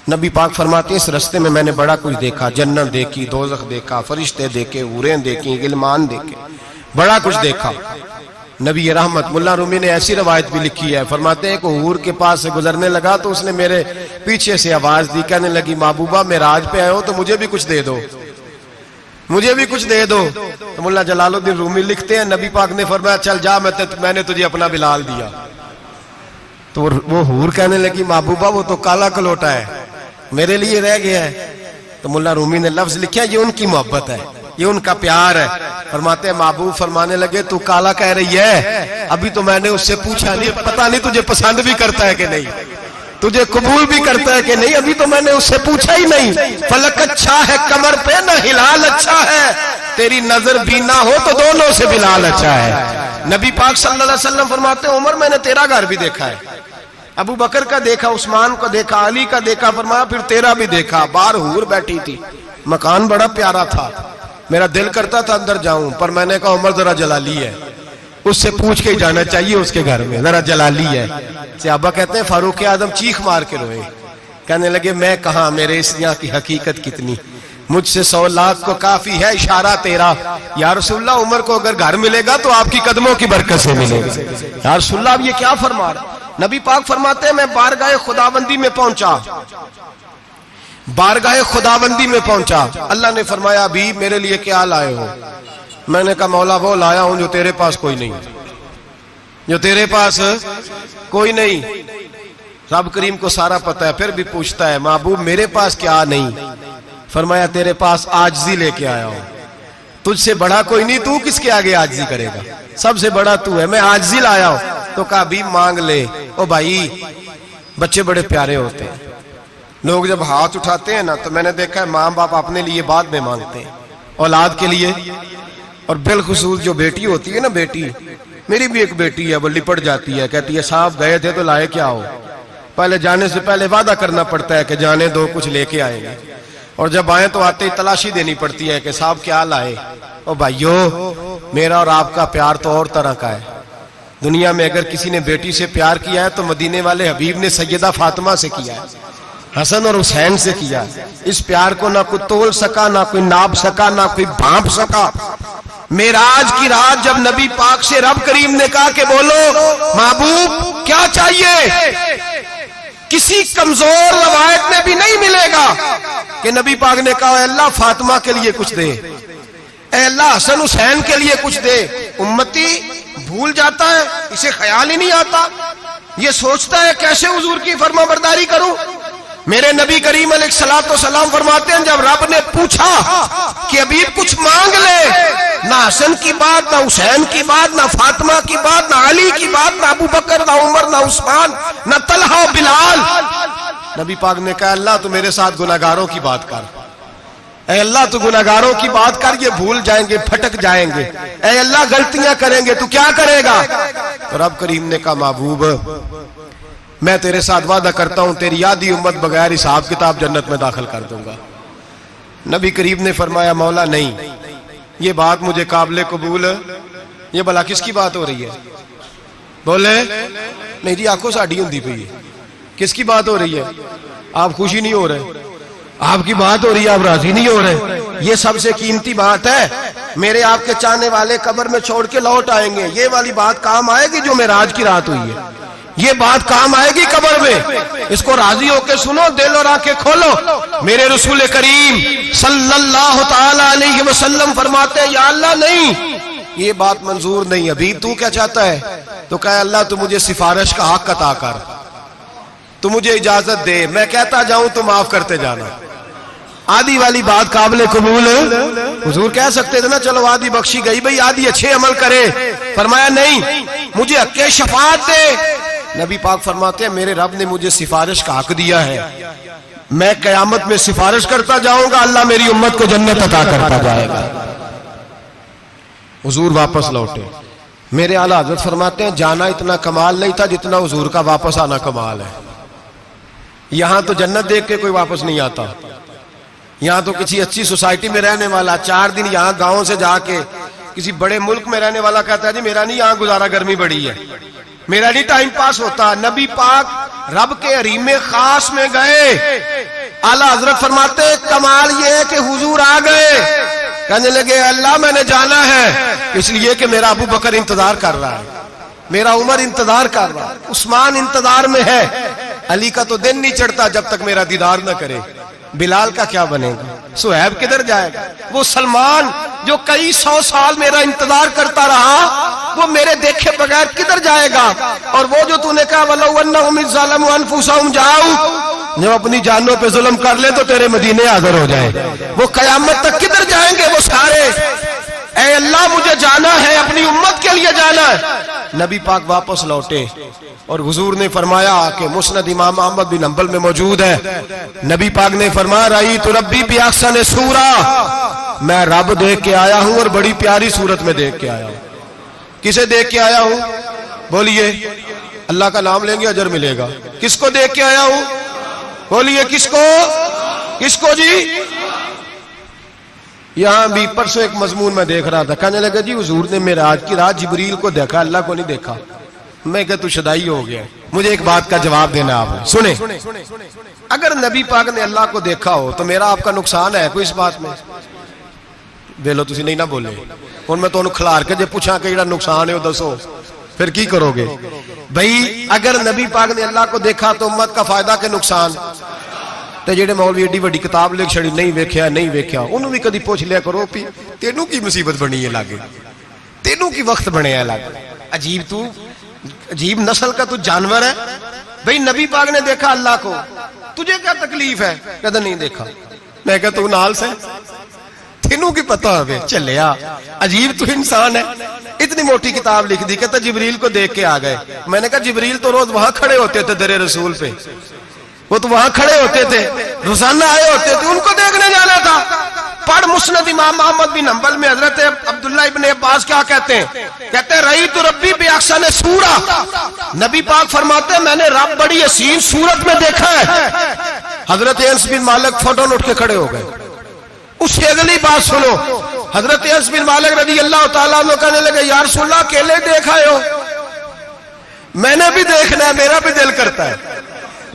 نبی پاک فرماتے ہیں اس رستے میں نے بڑا کچھ دیکھا، جنت دیکھی، دوزخ دیکھا، فرشتے دیکھے، حوریں دیکھی، غلمان دیکھے، بڑا کچھ دیکھا۔ نبی رحمت ملا رومی نے ایسی روایت بھی لکھی ہے، فرماتے ہیں کہ حور کے پاس سے گزرنے لگا تو اس نے میرے پیچھے سے آواز دی، کہنے لگی محبوبہ معراج پہ آئے ہو تو مجھے بھی کچھ دے دو، مجھے بھی کچھ دے دو۔ تو ملا جلال الدین رومی لکھتے ہیں نبی پاک نے فرمایا چل جا، میں نے تجھے اپنا بلال دیا۔ تو وہ حور کہنے لگی محبوبہ وہ تو کالا کلوٹا ہے، میرے لیے رہ گیا ہے. تو ملا رومی نے لفظ لکھا یہ ان کی محبت ہے، یہ ان کا پیار ہے. فرماتے ہیں محبوب فرمانے لگے تو کالا کہہ رہی ہے، ابھی تو میں نے اس سے پوچھا نہیں، پتہ نہیں تجھے پسند بھی کرتا ہے کہ نہیں، تجھے قبول بھی کرتا ہے کہ نہیں، ابھی تو میں نے اس سے پوچھا ہی نہیں. فلک اچھا ہے کمر پہ نہ ہلال اچھا ہے، تیری نظر بھی نہ ہو تو دونوں سے بلال اچھا ہے. نبی پاک صلی اللہ علیہ وسلم فرماتے ہیں عمر میں نے تیرا گھر بھی دیکھا ہے، ابو بکر کا دیکھا، عثمان کا دیکھا، علی کا دیکھا، فرمایا پھر تیرا بھی دیکھا. باہر حور بیٹھی تھی، مکان بڑا پیارا تھا، میرا دل کرتا تھا اندر جاؤں، پر میں نے کہا عمر ذرا جلالی ہے، اس سے پوچھ کے جانا چاہیے اس کے گھر میں، ذرا جلالی ہے. صحابہ کہتے ہیں فاروق اعظم چیخ مار کے روئے، کہنے لگے میں کہاں، میرے اس یہاں کی حقیقت کتنی، مجھ سے 100 لاکھ کو کافی ہے اشارہ تیرا. یا رسول اللہ عمر کو اگر گھر ملے گا تو آپ کی قدموں کی برکت سے ملے گا. یا رسول اللہ اب یہ کیا فرما رہا. نبی پاک فرماتے ہیں میں بارگاہ خداوندی میں پہنچا، بارگاہ خداوندی میں پہنچا، اللہ نے فرمایا ابھی میرے لیے کیا لائے ہو. میں نے کہا مولا وہ لایا ہوں جو تیرے پاس کوئی نہیں، جو تیرے پاس کوئی نہیں. رب کریم کو سارا پتہ ہے، پھر بھی پوچھتا ہے محبوب میرے پاس کیا نہیں. فرمایا تیرے پاس عاجزی لے کے آیا ہوں، تجھ سے بڑا کوئی نہیں، تو کس کے آگے عاجزی کرے گا، سب سے بڑا تو ہے، میں عاجزی لایا ہوں. تو کہا بھی مانگ لے. او بھائی بچے بڑے پیارے ہوتے ہیں، لوگ جب ہاتھ اٹھاتے ہیں نا تو میں نے دیکھا ہے ماں باپ اپنے لیے بعد میں مانگتے ہیں اولاد کے لیے، اور بالخصوص جو بیٹی ہوتی ہے نا، بیٹی میری بھی ایک بیٹی ہے، وہ لپٹ جاتی ہے، کہتی ہے صاحب گئے تھے تو لائے کیا ہو. پہلے جانے سے پہلے وعدہ کرنا پڑتا ہے کہ جانے دو کچھ لے کے آئیں گے، اور جب آئیں تو آتے ہی تلاشی دینی پڑتی ہے کہ صاحب کیا لائے. او بھائیو میرا اور آپ کا پیار تو اور طرح کا ہے. دنیا میں اگر کسی نے بیٹی سے پیار کیا ہے تو مدینے والے حبیب نے سیدہ فاطمہ سے کیا ہے، حسن اور حسین سے کیا. اس پیار کو نہ کوئی تول سکا، نہ کوئی ناپ سکا، نہ کوئی بھانپ سکا. معراج کی رات جب نبی پاک سے رب کریم نے کہا کہ بولو محبوب کیا چاہیے، کسی کمزور روایت میں بھی نہیں ملے گا کہ نبی پاک نے کہا اے اللہ فاطمہ کے لیے کچھ دے، اے اللہ حسن حسین کے لیے کچھ دے. امتی بھول جاتا ہے، اسے خیال ہی نہیں آتا، یہ سوچتا ہے کیسے حضور کی فرما برداری کروں. میرے نبی کریم علیہ الصلوۃ والسلام فرماتے ہیں جب رب نے پوچھا کہ ابھی کچھ مانگ لے، نہ حسن کی بات، نہ حسین کی بات، نہ فاطمہ کی بات، نہ علی کی بات، نہ ابو بکر، نہ عمر، نہ عثمان، نہ طلحہ بلال. نبی پاک نے کہا اللہ تو میرے ساتھ گناہگاروں کی بات کر، اے اللہ تو گناہگاروں کی بات کر، یہ بھول جائیں گے، پھٹک جائیں گے، اے اللہ غلطیاں کریں گے، تو کیا کرے گا. تو رب کریم نے کہا محبوب میں تیرے ساتھ وعدہ کرتا ہوں تیری آدھی امت بغیر حساب کتاب جنت میں داخل کر دوں گا. نبی کریم نے فرمایا مولا نہیں، یہ بات مجھے قابل قبول، یہ بھلا کس کی بات ہو رہی ہے، بولے نہیں جی آنکھوں ساڑھی ہوندی پئی ہے، کس کی بات ہو رہی ہے، آپ خوشی نہیں ہو رہے، آپ کی بات ہو رہی ہے، آپ راضی نہیں ہو رہے. یہ سب سے قیمتی بات ہے، میرے آپ کے چاہنے والے قبر میں چھوڑ کے لوٹ آئیں گے، یہ والی بات کام آئے گی جو معراج کی رات ہوئی ہے، یہ بات کام آئے گی قبر میں. اس کو راضی ہو کے سنو، دل اور آنکھیں کھولو. میرے رسول کریم صلی اللہ تعالی علیہ وسلم فرماتے ہیں یا اللہ نہیں، یہ بات منظور نہیں. ابھی تو کیا چاہتا ہے؟ تو کہا اللہ تو مجھے سفارش کا حق عطا کر، تو مجھے اجازت دے، میں کہتا جاؤں تو معاف کرتے جانا. آدھی والی بات قابل قبول، حضور کہہ سکتے تھے نا چلو آدھی بخشی گئی بھئی آدھی اچھے عمل کرے. فرمایا نہیں، مجھے حق کے شفاعت دے. نبی پاک فرماتے ہیں میرے رب نے مجھے سفارش کا حق دیا ہے، میں قیامت میں سفارش کرتا جاؤں گا، اللہ میری امت کو جنت عطا کرتا جائے گا. حضور واپس لوٹے. میرے اعلیٰ حضرت فرماتے ہیں جانا اتنا کمال نہیں تھا جتنا حضور کا واپس آنا کمال ہے. یہاں تو جنت دیکھ کے کوئی واپس نہیں آتا، یہاں تو کسی اچھی سوسائٹی میں رہنے والا 4 دن یہاں گاؤں سے جا کے کسی بڑے ملک میں رہنے والا کہتا ہے جی میرا نہیں یہاں گزارا، گرمی بڑی ہے، میرا نہیں ٹائم پاس ہوتا. نبی پاک رب کے حریم خاص میں گئے. اعلیٰ حضرت فرماتے کمال یہ ہے کہ حضور آ گئے، کہنے لگے اللہ میں نے جانا ہے اس لیے کہ میرا ابو بکر انتظار کر رہا ہے، میرا عمر انتظار کر رہا ہے، عثمان انتظار میں ہے، علی کا تو دن نہیں چڑھتا جب تک میرا دیدار نہ کرے. بلال کا کیا بنے گا، صہیب کدھر جائے گا، وہ سلمان جو کئی 100 سال میرا انتظار کرتا رہا وہ میرے دیکھے بغیر کدھر جائے گا؟ اور وہ جو تو نے کہا وَلَوْ أَنَّهُمْ إِذْ ظَلَمُوا أَنفُسَهُمْ جَاءُوا، جب اپنی جانوں پہ ظلم کر لے تو تیرے مدینے حاضر ہو جائے، وہ قیامت تک کدھر جائیں گے وہ سارے؟ اے اللہ مجھے جانا ہے، اپنی امت کے لیے جانا ہے۔ نبی پاک واپس لوٹے اور حضور نے فرمایا کہ مسند امام احمد بن حنبل میں موجود ہے، نبی پاک نے فرمایا رأیت ربی بأحسن صورہ، میں رب دیکھ کے آیا ہوں اور بڑی پیاری صورت میں دیکھ کے آیا ہوں۔ کسے دیکھ کے آیا ہوں؟ بولیے، اللہ کا نام لیں گے اجر ملے گا۔ کس کو دیکھ کے آیا ہوں؟ بولیے کس کو؟ کس کو جی؟ یہاں بھی پرسوں ایک مضمون میں دیکھ رہا تھا، کہنے لگا جی حضور نے معراج کی رات جبریل کو دیکھا، اللہ کو نہیں دیکھا۔ میں کہا تو شدائی ہو گیا۔ مجھے ایک بات کا جواب دینا آپ سنیں، اگر نبی پاک نے اللہ کو دیکھا ہو تو میرا آپ کا نقصان ہے کوئی اس بات میں؟ ویلو تسی نہیں نہ بولے ہن میں تانوں کھلار کے جے پوچھاں کہ جڑا نقصان ہے وہ دسو، پھر کی کرو گے؟ بھئی اگر نبی پاک نے اللہ کو دیکھا تو امت کا فائدہ کہ نقصان؟ تے جڑے مولوی ایڈی وڈی کتاب لکھ چھڑی نہیں ویکھیا نہیں ویکھیا، انہوں بھی کدی پوچھ لیا کرو پی تینوں کی مصیبت بنی ہے لاگے، تینوں کی وقت بنے ہے لاگے، عجیب تو عجیب نسل کا تو جانور ہے۔ بھئی نبی پاک نے دیکھا اللہ کو، تجھے کیا تکلیف ہے؟ کہتا نہیں دیکھا۔ میں کہتا تو نال سے تینوں کی پتہ ہوئے چلیا، عجیب تو انسان ہے۔ اتنی موٹی کتاب لکھ دی، کہتا جبریل کو دیکھ کے آ گئے۔ میں نے کہا جبریل تو روز وہاں کھڑے ہوتے تھے در رسول پہ، وہ تو وہاں کھڑے ہوتے تھے، روزانہ آئے ہوتے تھے، ان کو دیکھنے جانا تھا۔ پڑھ مسند امام احمد بن حنبل میں حضرت عبداللہ ابن عباس کیا کہتے ہیں؟ کہتے ہیں رأیت ربی بأحسن صورہ، نبی پاک فرماتے ہیں میں نے رب بڑی حسین صورت میں دیکھا ہے۔ حضرت انس بن مالک فوٹون اٹھ کے کھڑے ہو گئے۔ اس سے اگلی بات سنو، حضرت انس بن مالک رضی اللہ تعالیٰ عنہ کہنے لگے یا رسول اللہ اکیلے دیکھا ہو؟ میں نے بھی دیکھنا ہے، میرا بھی دل کرتا ہے۔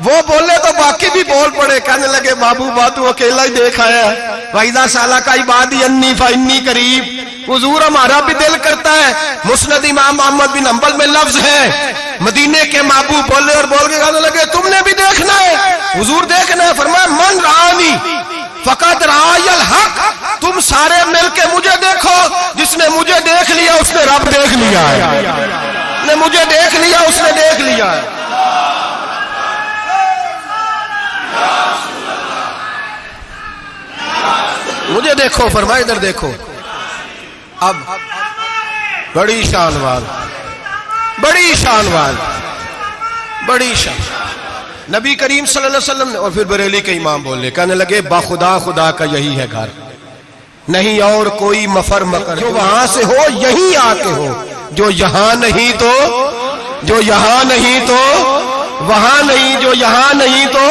وہ بولے تو باقی بھی بول پڑے، کہنے لگے محبوبہ تو اکیلا ہی دیکھ آیا ہے، وَإِذَا سَأَلَكَ عِبَادِي عَنِّي فَإِنِّي قَرِيبٌ۔ حضور ہمارا بھی دل کرتا ہے۔ مسند امام احمد بن حنبل میں لفظ ہے، مدینے کے محبوب بولے اور بول کے کہنے لگے تم نے بھی دیکھنا ہے؟ حضور دیکھنا ہے؟ فرمایا من رآنی فقط رآی الحق، تم سارے مل کے مجھے دیکھو، جس نے مجھے دیکھ لیا اس نے رب دیکھ لیا ہے، جس نے مجھے دیکھ لیا اس نے دیکھ لیا ہے۔ مجھے دیکھو، فرمائے ادھر دیکھو۔ اب بڑی شان وال، بڑی شان وال، بڑی شان نبی کریم صلی اللہ علیہ وسلم نے، اور پھر بریلی کے امام بولے، کہنے لگے باخدا خدا کا یہی ہے گھر، نہیں اور کوئی مفر مکر، جو وہاں سے ہو یہیں آ کے ہو، جو یہاں نہیں تو، جو یہاں نہیں تو وہاں نہیں، جو یہاں نہیں تو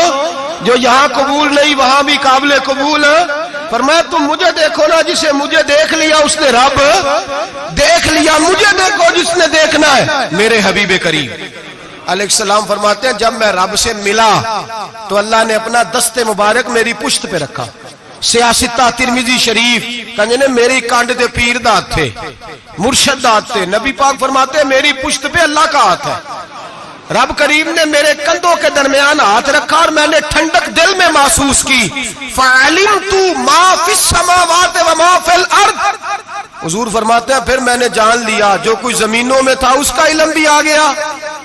جو یہاں قبول نہیں وہاں بھی قابل قبول ہے۔ فرمایا تم مجھے دیکھو نا، جسے مجھے دیکھ لیا اس نے رب دیکھ لیا، مجھے دیکھو جس نے دیکھنا ہے میرے حبیب کریم علیہ السلام۔ فرماتے ہیں جب میں رب سے ملا تو اللہ نے اپنا دست مبارک میری پشت پہ رکھا، سیاستہ ترمذی شریف کہنے نے میری کانڈ دے پیر دات تھے، مرشد دات تھے۔ نبی پاک فرماتے ہیں میری پشت پہ اللہ کا ہاتھ ہے، رب کریم نے میرے کندھوں کے درمیان ہاتھ رکھا اور میں نے ٹھنڈک دل میں محسوس کی۔ فَعَلِمْتُ مَا فِي السَّمَاوَاتِ وَمَا فِي الْأَرْضِ، حضور فرماتے ہیں پھر میں نے جان لیا جو کچھ زمینوں میں تھا اس کا علم بھی آ گیا،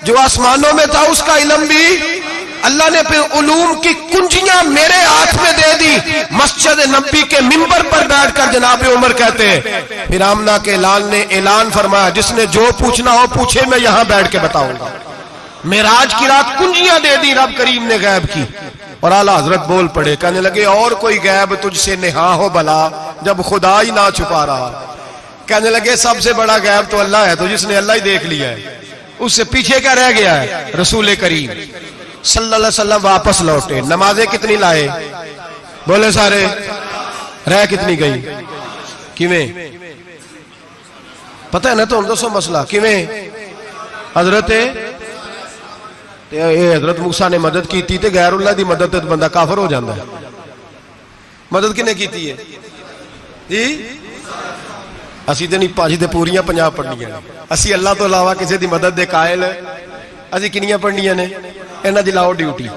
جو آسمانوں میں تھا اس کا علم بھی۔ اللہ نے پھر علوم کی کنجیاں میرے ہاتھ میں دے دی۔ مسجد نبی کے منبر پر بیٹھ کر جناب عمر کہتے ہیں پھر آمنہ کے لال نے اعلان فرمایا جس نے جو پوچھنا ہو پوچھے، میں یہاں بیٹھ کے بتاؤں گا۔ معراج کی رات کنجیاں دے دی رب کریم نے غیب کی، اور اعلیٰ حضرت بول پڑے، کہنے لگے اور کوئی غیب تجھ سے نہا ہو بھلا جب خدا ہی نہ چھپا رہا۔ کہنے لگے سب سے بڑا غیب تو اللہ ہے، تو جس نے اللہ ہی دیکھ لیا ہے اس سے پیچھے کیا رہ گیا ہے؟ رسول کریم صلی اللہ علیہ وسلم واپس لوٹے، نمازیں کتنی لائے؟ بولے سارے، رہ کتنی گئی؟ کیویں پتہ ہے نا؟ تو ہم دسو مسئلہ کیویں؟ حضرت موسیٰ نے مدد کی تھی تے غیر اللہ دی مدد تے بندہ کافر ہو جاندہ ہے۔ مدد کنے کی تھی ہے جی؟ اسی تے نہیں پانچ تے پوریاں 50 پڑھنیاں، اسی اللہ تو علاوہ کسی دی مدد دے قائل ہے، اسی کنیاں پڑھنیاں نے؟ انہاں دی لاؤ ڈیوٹی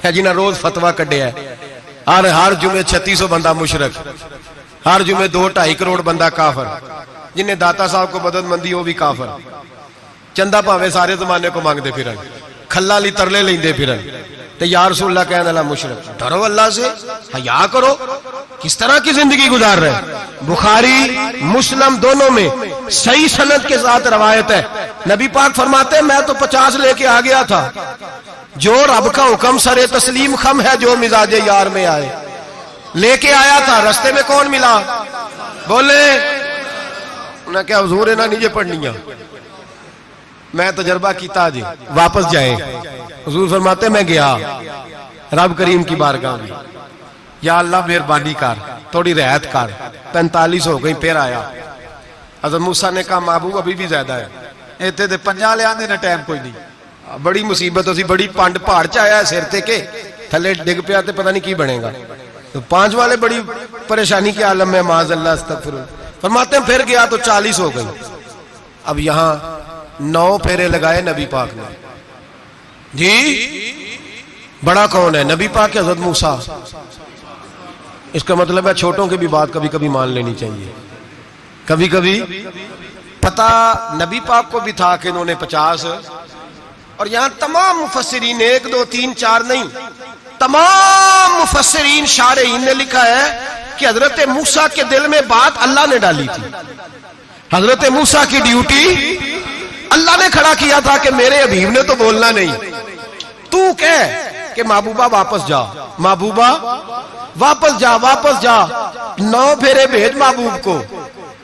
ہے جنہاں روز فتویٰ کڈیا ہے، ہر جمعے 3600 بندہ مشرک، ہر جمعے 2-2.5 کروڑ بندہ کافر، جنہیں داتا صاحب کو مدد مندی وہ بھی کافر، چندہ پاوے سارے زمانے کو مانگتے پھرن، کھلا لی ترلے لیندے پھرن، تو یا رسول اللہ کہنے اللہ مشرک، ڈرو اللہ سے، حیا کرو، کس طرح کی زندگی گزار رہے؟ بخاری مسلم دونوں میں صحیح سند کے ساتھ روایت ہے، نبی پاک فرماتے ہیں میں تو 50 لے کے آ گیا تھا، جو رب کا حکم سر تسلیم خم ہے جو مزاج یار میں آئے، لے کے آیا تھا، رستے میں کون ملا؟ بولے انہوں نے کہا حضور انہاں نیچے پڑھنیاں، میں تجربہ کیتا جی واپس جائے، حضور فرماتے میں گیا رب کریم کی بارگاہ میں، یا اللہ مہربانی کر تھوڑی رعایت کر، 45 ہو گئی، پھر آیا، حضرت موسیٰ نے کہا محبوب ابھی بھی زیادہ ہے، ایتے دے 50 لے آنے نہ ٹائم کوئی نہیں، بڑی مصیبت اسی بڑی پانڈ پہاڑ چایا ہے سر تے کے تھلے ڈگ پیا تے پتہ نہیں کی بنے گا، تو 5 والے بڑی پریشانی کے عالم میں معاذ اللہ استغفر اللہ، فرماتے ہیں پھر گیا تو 40 ہو گئی، اب یہاں 9 پھیرے لگائے نبی پاک نے، جی بڑا کون ہے؟ نبی پاک کے حضرت موسیٰ، اس کا مطلب ہے چھوٹوں کی بھی بات کبھی کبھی مان لینی چاہیے، کبھی کبھی پتہ نبی پاک کو بھی تھا کہ انہوں نے 50، اور یہاں تمام مفسرین 1 2 3 4 نہیں، تمام مفسرین شارحین نے لکھا ہے کہ حضرت موسیٰ کے دل میں بات اللہ نے ڈالی تھی، حضرت موسیٰ کی ڈیوٹی اللہ نے کھڑا کیا تھا کہ میرے حبیب نے تو بولنا نہیں، تو کہہ کہ محبوبہ واپس جا، محبوبہ واپس جا، واپس جا، 9 پھیرے بھیج محبوب کو،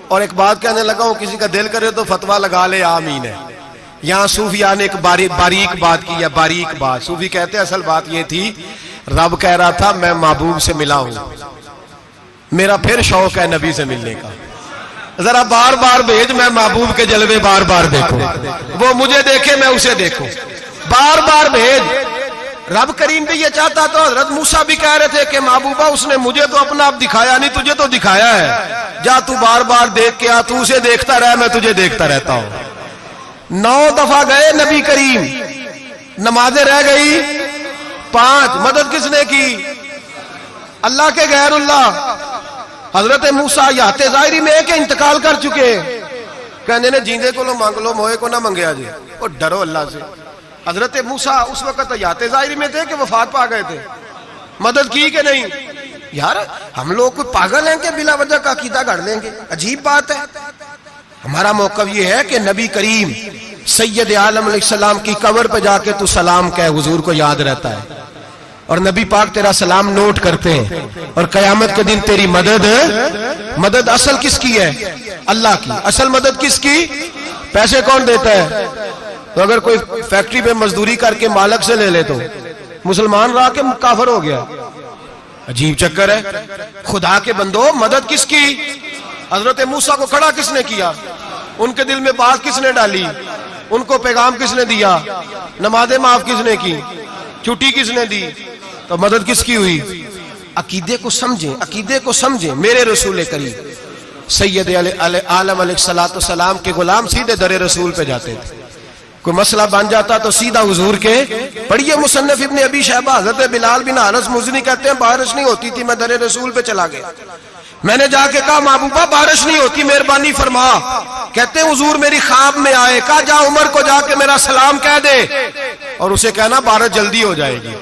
اور ایک بات کہنے لگا ہوں کسی کا دل کرے تو فتویٰ لگا لے آمین ہے، یہاں صوفیاء نے ایک باریک بات کی ہے، باریک بات، صوفی کہتے ہیں اصل بات یہ تھی رب کہہ رہا تھا میں محبوب سے ملا ہوں، میرا پھر شوق ہے نبی سے ملنے کا، ذرا بار بار بھیج میں محبوب کے جلوے بار بار دیکھوں، وہ مجھے دیکھے میں اسے دیکھوں، بار بار بھیج۔ رب کریم بھی یہ چاہتا تو حضرت موسیٰ بھی کہہ رہے تھے کہ محبوبہ اس نے مجھے تو اپنا اب دکھایا نہیں، تجھے تو دکھایا ہے، جا تو بار بار دیکھ کے آ، تو اسے دیکھتا رہ میں تجھے دیکھتا رہتا ہوں۔ 9 دفعہ گئے نبی کریم، نمازیں رہ گئی 5، مدد کس نے کی؟ اللہ کے غیر اللہ۔ حضرت موسیٰ یات ظاہری میں کہ انتقال کر چکے، کہنے نے جیندے کو لو مانگ لو موئے کو نہ منگیا جی، اور ڈرو اللہ سے۔ حضرت موسیٰ اس وقت یات ظاہری میں تھے کہ وفات پا گئے تھے، مدد کی کہ نہیں؟ یار ہم لوگ کوئی پاگل ہیں کہ بلا وجہ کا عقیدہ گھڑ لیں گے؟ عجیب بات ہے۔ ہمارا موقف یہ ہے کہ نبی کریم سید عالم علیہ السلام کی قبر پہ جا کے تو سلام کہے، حضور کو یاد رہتا ہے، اور نبی پاک تیرا سلام نوٹ کرتے ہیں، اور قیامت کے دن تیری مدد اصل کس کی ہے؟ اللہ کی۔ اصل مدد کس کی؟ پیسے کون دیتا ہے؟ تو اگر کوئی فیکٹری پہ مزدوری کر کے مالک سے لے لے تو مسلمان رہا کے کافر ہو گیا، عجیب چکر ہے۔ خدا کے بندو مدد کس کی؟ حضرت موسیٰ کو کھڑا کس نے کیا؟ ان کے دل میں بات کس نے ڈالی؟ ان کو پیغام کس نے دیا؟ نمازیں معاف کس نے کی؟ چھٹی کس نے دی؟ تو مدد کس کی ہوئی؟ عقیدے کو سمجھیں، عقیدے کو سمجھیں۔ میرے رسول کریم سید عالم علیہ السلام کے غلام سیدھے در رسول پہ جاتے تھے، کوئی مسئلہ بن جاتا تو سیدھا حضور کے پڑھیے مصنف ابن ابی شیبہ، حضرت بلال بن حارث مزنی کہتے ہیں بارش نہیں ہوتی تھی، میں در رسول پہ چلا گیا، میں نے جا کے کہا محبوبہ بارش نہیں ہوتی مہربانی فرما، کہتے ہیں حضور میری خواب میں آئے، کہا جا عمر کو جا کے میرا سلام کہہ دے اور اسے کہنا بارش جلدی ہو جائے گی۔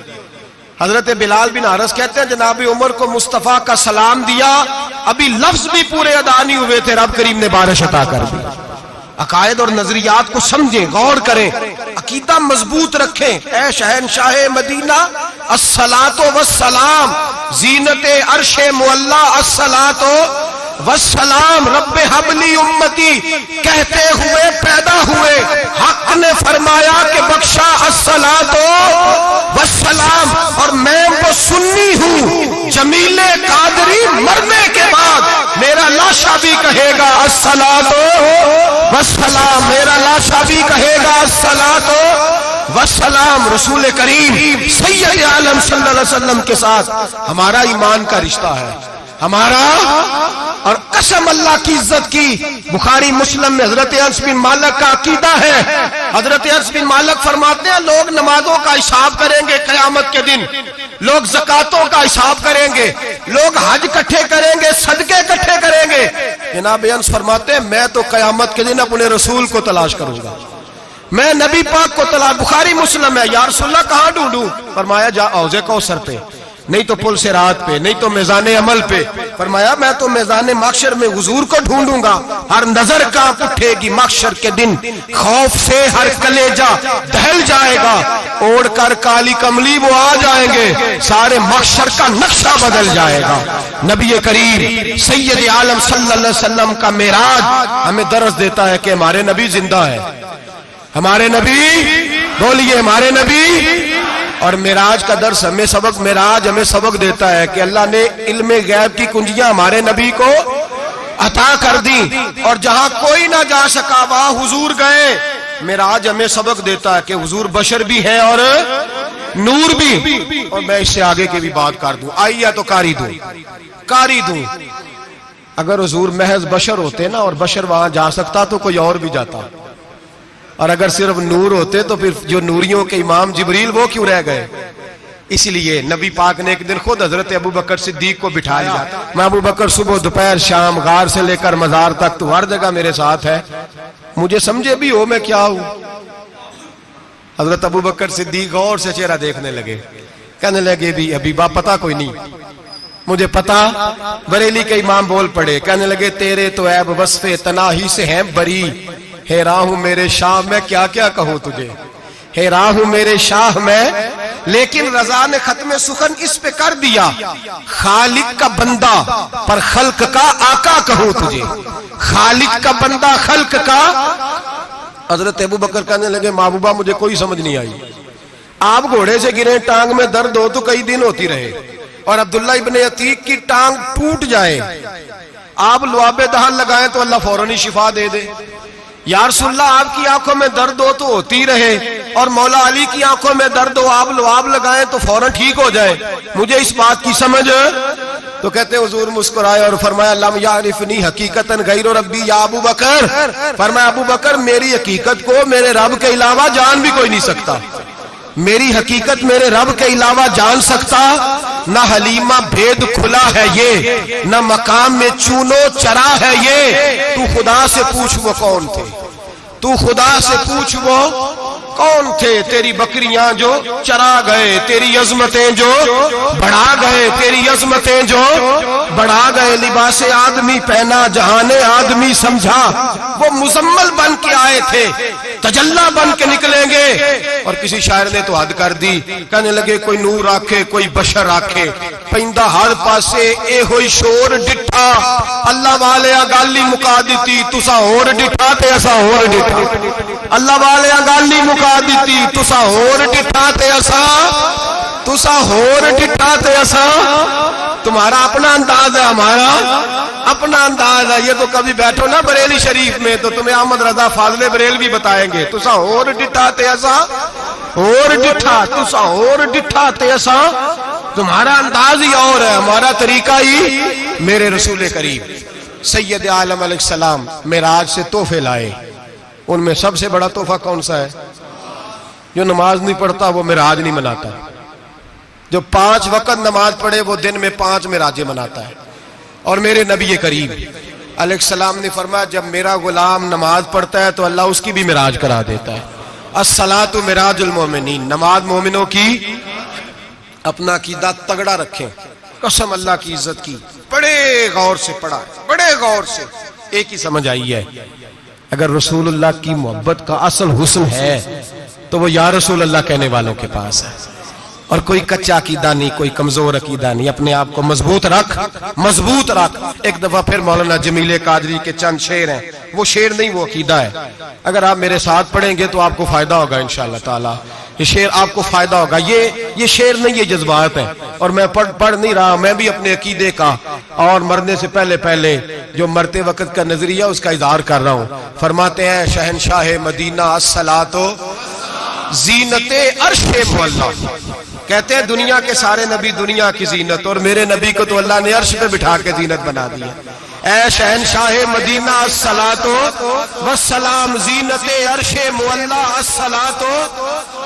حضرت بلال بن حارث کہتے ہیں جناب عمر کو مصطفیٰ کا سلام دیا، ابھی لفظ بھی پورے ادا نہیں ہوئے تھے، رب کریم نے بارش عطا کر دی۔ عقائد اور نظریات کو سمجھیں، غور کریں، عقیدہ مضبوط رکھیں۔ اے شہنشاہ مدینہ الصلاۃ والسلام، زینت عرش معلی الصلاۃ والسلام، رب حبلی امتی کہتے ہوئے پیدا ہوئے، حق نے فرمایا کہ بخشا الصلاۃ والسلام، اور میں وہ سنی ہوں جمیل قادری مرنے کے بعد میرا لاشا بھی کہے گا الصلاۃ والسلام، میرا لاشا بھی کہے گا الصلاۃ والسلام۔ رسول کریم سید عالم صلی اللہ علیہ وسلم کے ساتھ ہمارا ایمان کا رشتہ ہے، ہمارا اور قسم اللہ کی عزت کی، بخاری مسلم میں حضرت انس بن مالک کا عقیدہ ہے، حضرت انس بن مالک فرماتے ہیں لوگ نمازوں کا حساب کریں گے قیامت کے دن، لوگ زکاتوں کا حساب کریں گے، لوگ حج اکٹھے کریں گے، صدقے اکٹھے کریں گے، جناب انس فرماتے ہیں میں تو قیامت کے دن اپنے رسول کو تلاش کروں گا، میں نبی پاک کو تلاش۔ بخاری مسلم ہے، یا رسول اللہ کہاں ڈھونڈوں؟ فرمایا جا حوض کوثر پہ، نہیں تو پل صراط پہ، نہیں تو میزان عمل پہ۔ فرمایا میں تو میزان محشر میں حضور کو ڈھونڈوں گا، ہر نظر کانپ اٹھے گی محشر کے دن، خوف سے ہر کلیجہ دہل جائے گا، اوڑھ کر کالی کملی وہ آ جائیں گے، سارے محشر کا نقشہ بدل جائے گا۔ نبی کریم سید عالم صلی اللہ علیہ وسلم کا معراج ہمیں درس دیتا ہے کہ ہمارے نبی زندہ ہے، ہمارے نبی، بولیے ہمارے نبی۔ اور معراج کا درس ہمیں سبق، معراج ہمیں سبق دیتا ہے کہ اللہ نے علم غیب کی کنجیاں ہمارے نبی کو عطا کر دی، اور جہاں کوئی نہ جا سکا وہاں حضور گئے۔ معراج ہمیں سبق دیتا ہے کہ حضور بشر بھی ہے اور نور بھی۔ اور میں اس سے آگے کی بھی بات کر دوں، آئیے تو کاری دوں۔ اگر حضور محض بشر ہوتے نا اور بشر وہاں جا سکتا تو کوئی اور بھی جاتا، اور اگر صرف نور ہوتے تو پھر جو نوریوں کے امام جبریل وہ کیوں رہ گئے؟ اس لیے نبی پاک نے ایک دن خود حضرت ابو بکر صدیق کو بٹھا لیا، میں ابو بکر صبح دوپہر شام غار سے لے کر مزار تک تو ہر جگہ میرے ساتھ ہے، مجھے سمجھے بھی ہو میں کیا ہوں۔ حضرت ابو بکر صدیق غور سے چہرہ دیکھنے لگے، کہنے لگے بھی حبیبہ پتہ کوئی نہیں، مجھے پتا۔ بریلی کے امام بول پڑے، کہنے لگے تیرے تو عیب وصف تناہی سے ہیں بری، حیران ہوں میرے شاہ میں کیا کیا کہوں تجھے، حیران ہوں میرے شاہ میں، لیکن رضا نے ختم سخن اس پہ کر دیا، خالق کا بندہ پر خلق کا آقا کہوں تجھے، خالق کا بندہ خلق کا۔ حضرت ابو بکر کہنے لگے محبوبہ مجھے کوئی سمجھ نہیں آئی، آپ گھوڑے سے گرے ٹانگ میں درد ہو تو کئی دن ہوتی رہے، اور عبداللہ ابن عتیق کی ٹانگ ٹوٹ جائے، آپ لعاب دہن لگائیں تو اللہ فوراً شفا دے دے۔ یا رسول اللہ آپ کی آنکھوں میں درد ہو تو ہوتی رہے، اور مولا علی کی آنکھوں میں درد ہو آپ لعاب لگائیں تو فوراً ٹھیک ہو جائے، مجھے اس بات کی سمجھ۔ تو کہتے حضور مسکرائے اور فرمایا لم یعرفنی حقیقتاً غیر ربی یا ابو بکر، فرمایا ابو بکر میری حقیقت کو میرے رب کے علاوہ جان بھی کوئی نہیں سکتا، میری حقیقت میرے رب کے علاوہ جان سکتا، نہ حلیمہ بھید کھلا ہے یہ، نہ مقام میں چونو چرا ہے یہ، تو خدا سے پوچھ وہ کون تھے، تو خدا سے پوچھ وہ کون تھے، تیری بکریاں جو چرا گئے، تیری عظمتیں جو بڑھا گئے، تیری عظمتیں جو بڑھا گئے، لباس آدمی پہنا جہان آدمی سمجھا، وہ مزمل بن کے آئے تھے تجلا بن کے نکلیں گے۔ اور کسی شاعر نے تو حد کر دی، کہنے لگے کوئی نور آکھے کوئی بشر آکھے، پیندہ ہر پاسے اے ہوئی شور ڈٹھا، اللہ والے گالی مکا دیتی تسا ہور ڈٹھا تے اسا ہور ڈٹھا، اللہ والے گالی مکا دیتی تسا ہور ڈٹھا تے اسا، تسا ہور ڈٹھا تے اسا۔ تمہارا اپنا انداز ہے، ہمارا اپنا انداز ہے، یہ تو کبھی بیٹھو نا بریلی شریف میں تو تمہیں احمد رضا فاضل بریل بھی بتائیں گے، تسا ہور ڈٹھا تے اسا ہور ڈٹھا، تسا ہور ڈٹھا تے اسا۔ تمہارا انداز ہی اور ہے، ہمارا طریقہ ہی۔ میرے رسول کریم سید عالم علیہ السلام معراج سے تحفے لائے، ان میں سب سے بڑا تحفہ کون سا ہے؟ جو نماز نہیں پڑھتا وہ معراج نہیں مناتا، جو 5 وقت نماز پڑھے وہ دن میں 5 معراجیں مناتا ہے۔ اور میرے نبی کریم علیہ السلام نے فرمایا جب میرا غلام نماز پڑھتا ہے تو اللہ اس کی بھی معراج کرا دیتا ہے۔ الصلاۃ معراج المومنین، نماز مومنوں کی۔ اپنا عقیدہ تگڑا رکھیں، قسم اللہ کی عزت کی، بڑے غور سے پڑھا، بڑے غور سے۔ ایک ہی سمجھ آئی ہے، اگر رسول اللہ کی محبت کا اصل حسن ہے تو وہ یا رسول اللہ کہنے والوں کے پاس ہے، اور کوئی کچا عقیدہ نہیں، کوئی کمزور عقیدہ نہیں، اپنے آپ کو مضبوط رکھ، مضبوط رکھ۔ ایک دفعہ پھر مولانا جمیل قادری کے چند شعر ہیں، وہ شعر نہیں وہ عقیدہ ہے، اگر آپ میرے ساتھ پڑھیں گے تو آپ کو فائدہ ہوگا انشاءاللہ تعالی، یہ شعر آپ کو فائدہ ہوگا۔ یہ شعر نہیں، یہ جذبات ہیں، اور میں پڑھ نہیں رہا، میں بھی اپنے عقیدے کا اور مرنے سے پہلے جو مرتے وقت کا نظریہ اس کا اظہار کر رہا ہوں۔ فرماتے ہیں شہنشاہ مدینہ الصلاۃ زینت عرش مولا، کہتے ہیں دنیا کے سارے نبی دنیا کی زینت، اور میرے نبی کو تو اللہ نے عرش پہ بٹھا کے زینت بنا دیا۔ اے شہنشاہ مدینہ الصلاۃ والسلام، زینت عرش مولا الصلاۃ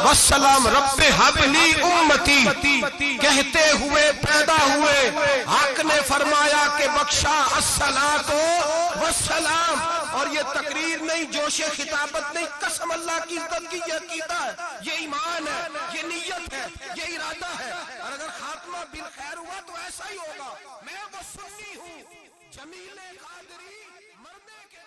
والسلام، رب حب لی امتی کہتے ہوئے پیدا ہوئے، حق نے فرمایا کہ بخشا الصلاۃ والسلام۔ اور یہ تقریر نہیں، جوش خطابت نہیں، قسم اللہ کی عزت کی، یہ عقیدہ ہے، یہ ایمان ہے، یہ نیت ہے، یہ ارادہ ہے۔ اور اگر خاتمہ بالخیر ہوا تو ایسا ہی ہوگا۔ میں وہ سنی ہوں، جمیل قادری مرنے کے